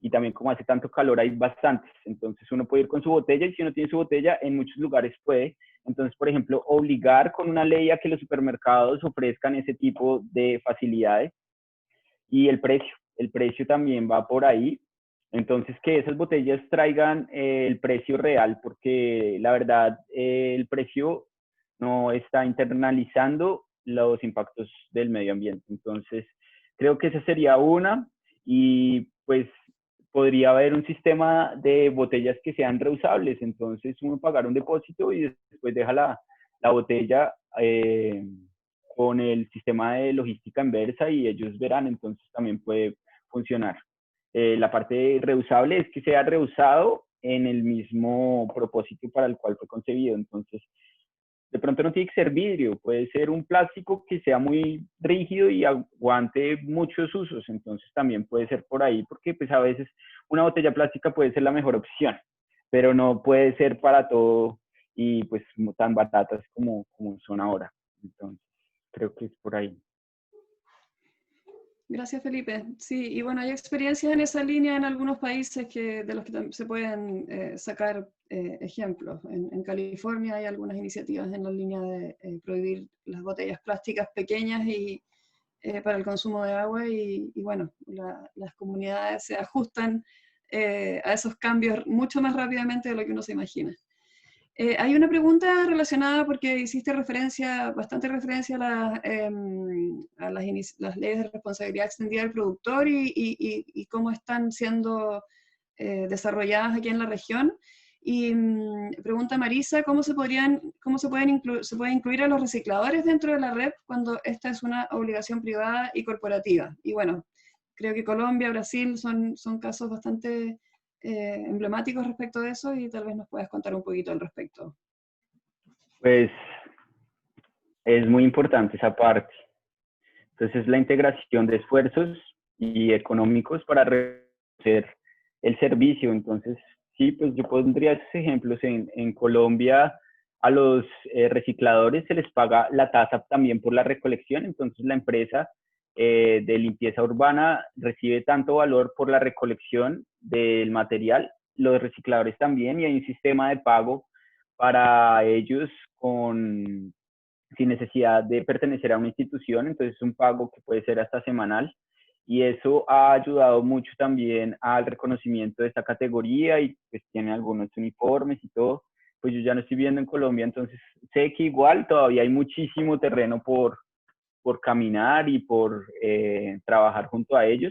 y también como hace tanto calor hay bastantes. Entonces uno puede ir con su botella, y si uno tiene su botella, en muchos lugares puede. Entonces, por ejemplo, obligar con una ley a que los supermercados ofrezcan ese tipo de facilidades. Y el precio también va por ahí. Entonces, que esas botellas traigan el precio real, porque la verdad el precio no está internalizando los impactos del medio ambiente. Entonces, creo que esa sería una. Y pues podría haber un sistema de botellas que sean reusables. Entonces, uno pagar un depósito y después deja la botella con el sistema de logística inversa, y ellos verán. Entonces también puede funcionar. La parte reusable es que sea reusado en el mismo propósito para el cual fue concebido. Entonces, de pronto no tiene que ser vidrio, puede ser un plástico que sea muy rígido y aguante muchos usos. Entonces también puede ser por ahí, porque pues a veces una botella plástica puede ser la mejor opción, pero no puede ser para todo y pues tan baratas como son ahora. Entonces, creo que es por ahí. Gracias, Felipe. Sí, y bueno, hay experiencias en esa línea en algunos países de los que se pueden sacar ejemplos. En California hay algunas iniciativas en la línea de prohibir las botellas plásticas pequeñas y para el consumo de agua, y bueno, las comunidades se ajustan a esos cambios mucho más rápidamente de lo que uno se imagina. Hay una pregunta relacionada porque hiciste bastante referencia a las leyes de responsabilidad extendida del productor y cómo están siendo desarrolladas aquí en la región. Y pregunta Marisa, se puede incluir a los recicladores dentro de la red cuando esta es una obligación privada y corporativa? Y bueno, creo que Colombia, Brasil son casos bastante emblemáticos respecto de eso, y tal vez nos puedas contar un poquito al respecto. Pues es muy importante esa parte. Entonces, la integración de esfuerzos y económicos para reducir el servicio. Entonces, sí, pues yo pondría esos ejemplos. En Colombia, a los recicladores se les paga la tasa también por la recolección. Entonces, la empresa de limpieza urbana recibe tanto valor por la recolección del material, los recicladores también, y hay un sistema de pago para ellos sin necesidad de pertenecer a una institución. Entonces es un pago que puede ser hasta semanal, y eso ha ayudado mucho también al reconocimiento de esta categoría, y pues tiene algunos uniformes y todo. Pues yo ya no estoy viviendo en Colombia, entonces sé que igual todavía hay muchísimo terreno por caminar y por trabajar junto a ellos.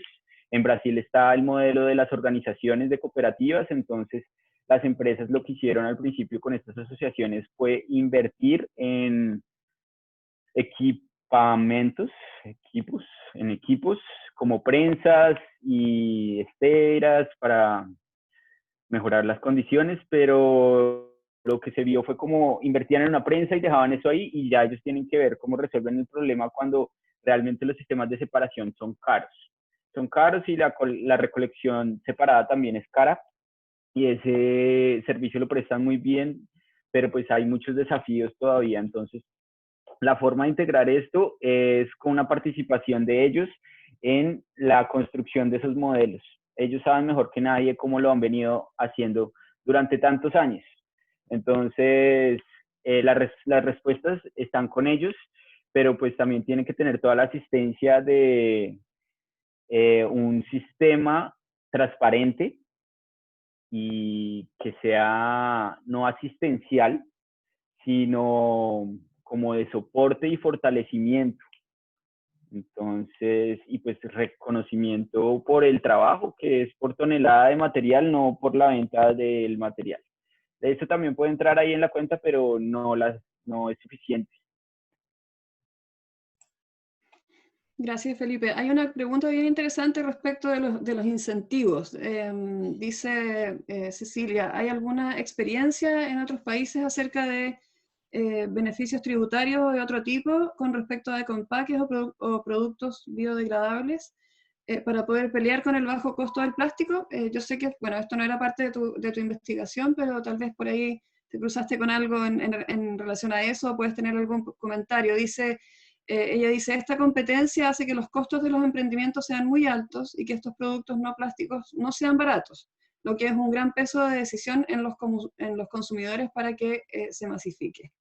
En Brasil está el modelo de las organizaciones de cooperativas. Entonces las empresas lo que hicieron al principio con estas asociaciones fue invertir en equipos como prensas y esteras para mejorar las condiciones, pero lo que se vio fue como invertían en una prensa y dejaban eso ahí y ya ellos tienen que ver cómo resuelven el problema cuando realmente los sistemas de separación son caros. Son caros y la recolección separada también es cara y ese servicio lo prestan muy bien, pero pues hay muchos desafíos todavía. Entonces, la forma de integrar esto es con una participación de ellos en la construcción de esos modelos. Ellos saben mejor que nadie cómo lo han venido haciendo durante tantos años. Entonces, las respuestas están con ellos, pero pues también tienen que tener toda la asistencia de un sistema transparente y que sea no asistencial, sino como de soporte y fortalecimiento. Entonces, y pues reconocimiento por el trabajo, que es por tonelada de material, no por la venta del material. Eso también puede entrar ahí en la cuenta, pero no es suficiente. Gracias, Felipe. Hay una pregunta bien interesante respecto de los incentivos. Dice Cecilia, ¿hay alguna experiencia en otros países acerca de beneficios tributarios de otro tipo con respecto a ecoempaques o productos biodegradables para poder pelear con el bajo costo del plástico? Yo sé que, bueno, esto no era parte de tu investigación, pero tal vez por ahí te cruzaste con algo en relación a eso, o puedes tener algún comentario. Ella dice, esta competencia hace que los costos de los emprendimientos sean muy altos y que estos productos no plásticos no sean baratos, lo que es un gran peso de decisión en los consumidores para que se masifique.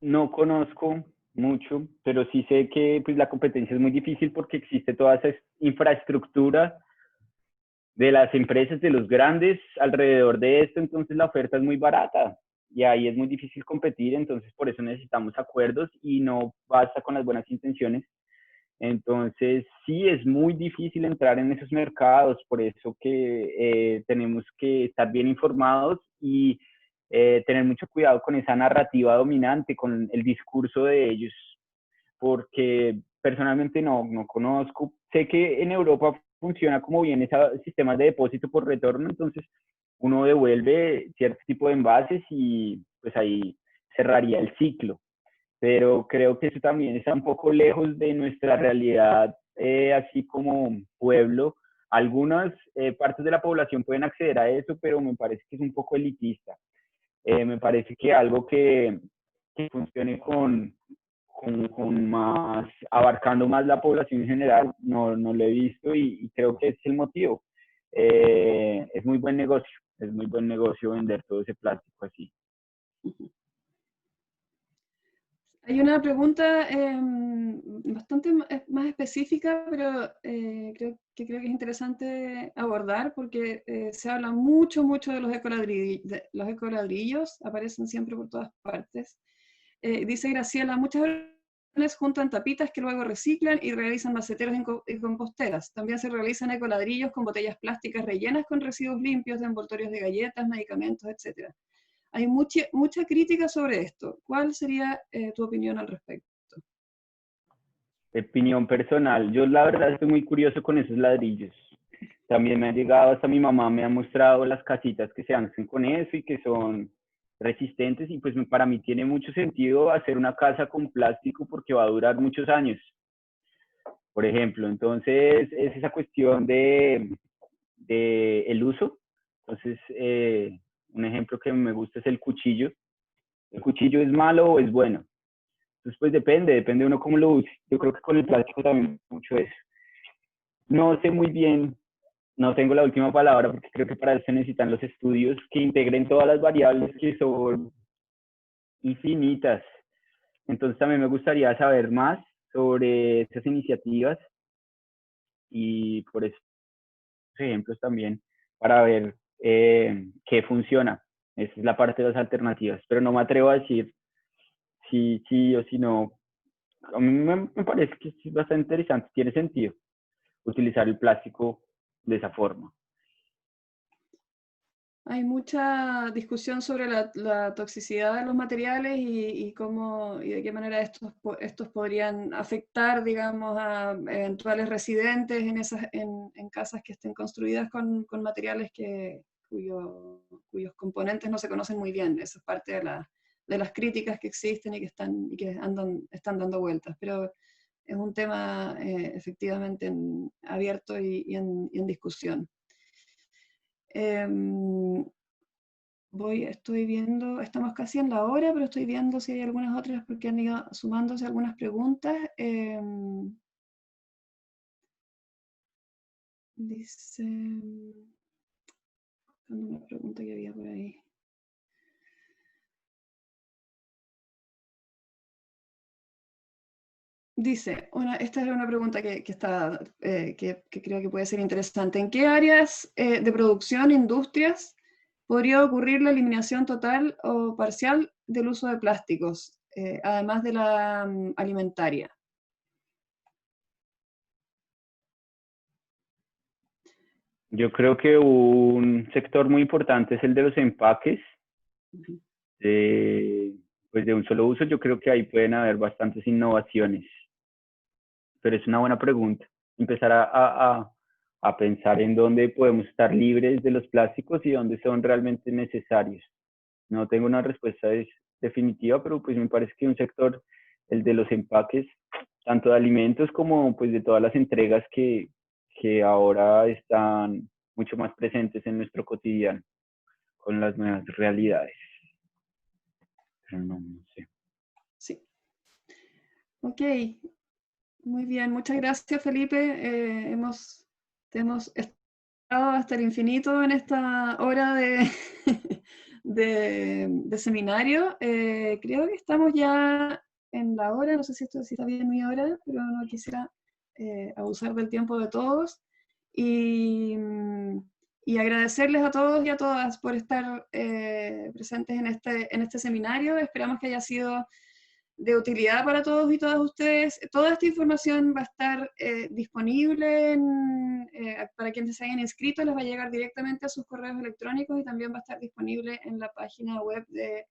No conozco mucho, pero sí sé que pues, la competencia es muy difícil porque existe toda esa infraestructura de las empresas, de los grandes alrededor de esto, entonces la oferta es muy barata y ahí es muy difícil competir, entonces por eso necesitamos acuerdos y no basta con las buenas intenciones. Entonces sí es muy difícil entrar en esos mercados, por eso que tenemos que estar bien informados y tener mucho cuidado con esa narrativa dominante, con el discurso de ellos, porque personalmente no conozco. Sé que en Europa funciona como bien ese sistema de depósito por retorno, entonces uno devuelve cierto tipo de envases y pues ahí cerraría el ciclo. Pero creo que eso también está un poco lejos de nuestra realidad, así como pueblo. Algunas partes de la población pueden acceder a eso, pero me parece que es un poco elitista. Me parece que algo que funcione con más, abarcando más la población en general, no lo he visto y creo que ese es el motivo. Es muy buen negocio vender todo ese plástico así. Hay una pregunta bastante más específica, pero creo que es interesante abordar porque se habla mucho de los ecoladrillos, aparecen siempre por todas partes. Dice Graciela, muchas veces juntan tapitas que luego reciclan y realizan maceteros y composteras. También se realizan ecoladrillos con botellas plásticas rellenas con residuos limpios de envoltorios de galletas, medicamentos, etc. Hay mucha crítica sobre esto. ¿Cuál sería tu opinión al respecto? Opinión personal, yo la verdad estoy muy curioso con esos ladrillos. También me ha llegado, hasta mi mamá me ha mostrado las casitas que se hacen con eso y que son resistentes y pues para mí tiene mucho sentido hacer una casa con plástico porque va a durar muchos años, por ejemplo. Entonces es esa cuestión de el uso. Entonces, un ejemplo que me gusta es el cuchillo. ¿El cuchillo es malo o es bueno? Entonces, pues depende uno cómo lo use. Yo creo que con el plástico también mucho eso. No sé muy bien, no tengo la última palabra porque creo que para eso se necesitan los estudios que integren todas las variables que son infinitas. Entonces también me gustaría saber más sobre esas iniciativas y por esos ejemplos también para ver qué funciona. Esa es la parte de las alternativas, pero no me atrevo a decir si sí o si no. A mí me parece que es bastante interesante, tiene sentido utilizar el plástico de esa forma. Hay mucha discusión sobre la toxicidad de los materiales y de qué manera estos podrían afectar, digamos, a eventuales residentes en casas que estén construidas con materiales que cuyos componentes no se conocen muy bien. Eso es parte de las críticas que existen y que están dando vueltas. Pero es un tema efectivamente abierto y en discusión. Estoy viendo, estamos casi en la hora, pero estoy viendo si hay algunas otras porque han ido sumándose algunas preguntas. Dice, una pregunta que había por ahí. Dice, esta es una pregunta que creo que puede ser interesante. ¿En qué áreas de producción, industrias, podría ocurrir la eliminación total o parcial del uso de plásticos, además de la alimentaria? Yo creo que un sector muy importante es el de los empaques, pues de un solo uso. Yo creo que ahí pueden haber bastantes innovaciones, pero es una buena pregunta. Empezar a pensar en dónde podemos estar libres de los plásticos y dónde son realmente necesarios. No tengo una respuesta definitiva, pero pues me parece que un sector, el de los empaques, tanto de alimentos como pues de todas las entregas que ahora están mucho más presentes en nuestro cotidiano con las nuevas realidades. Pero no sé. Sí. Ok, muy bien. Muchas gracias, Felipe. Te hemos estado hasta el infinito en esta hora de seminario. Creo que estamos ya en la hora, no sé si está bien mi hora, pero no quisiera abusar del tiempo de todos. Y agradecerles a todos y a todas por estar presentes en este seminario. Esperamos que haya sido de utilidad para todos y todas ustedes. Toda esta información va a estar disponible para quienes se hayan inscrito, les va a llegar directamente a sus correos electrónicos y también va a estar disponible en la página web de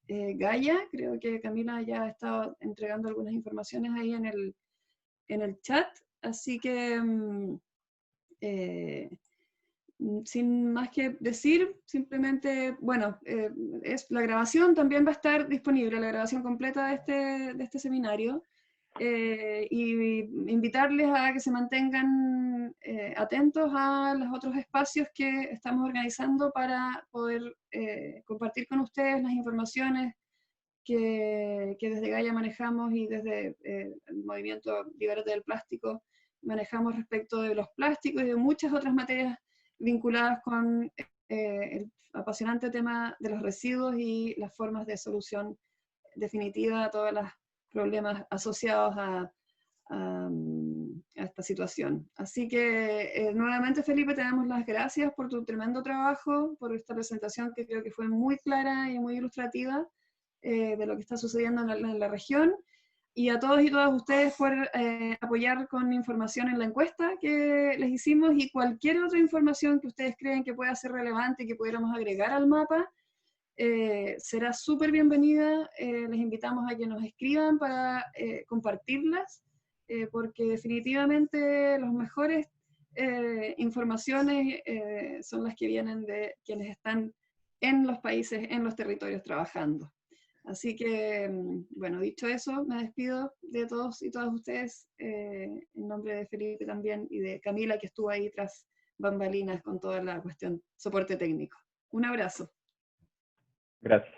Gaia. Creo que Camila ya ha estado entregando algunas informaciones ahí en el chat, así que sin más que decir, simplemente, bueno, la grabación también va a estar disponible, la grabación completa de este seminario, y invitarles a que se mantengan atentos a los otros espacios que estamos organizando para poder compartir con ustedes las informaciones que desde Gaia manejamos y desde el movimiento Libérate del Plástico manejamos respecto de los plásticos y de muchas otras materias vinculadas con el apasionante tema de los residuos y las formas de solución definitiva a todos los problemas asociados a esta situación. Así que nuevamente, Felipe, te damos las gracias por tu tremendo trabajo, por esta presentación que creo que fue muy clara y muy ilustrativa de lo que está sucediendo en la región. Y a todos y todas ustedes por apoyar con información en la encuesta que les hicimos y cualquier otra información que ustedes creen que pueda ser relevante y que pudiéramos agregar al mapa, será súper bienvenida. Les invitamos a que nos escriban para compartirlas, porque definitivamente las mejores informaciones son las que vienen de quienes están en los países, en los territorios trabajando. Así que, bueno, dicho eso, me despido de todos y todas ustedes, en nombre de Felipe también y de Camila, que estuvo ahí tras bambalinas con toda la cuestión, soporte técnico. Un abrazo. Gracias.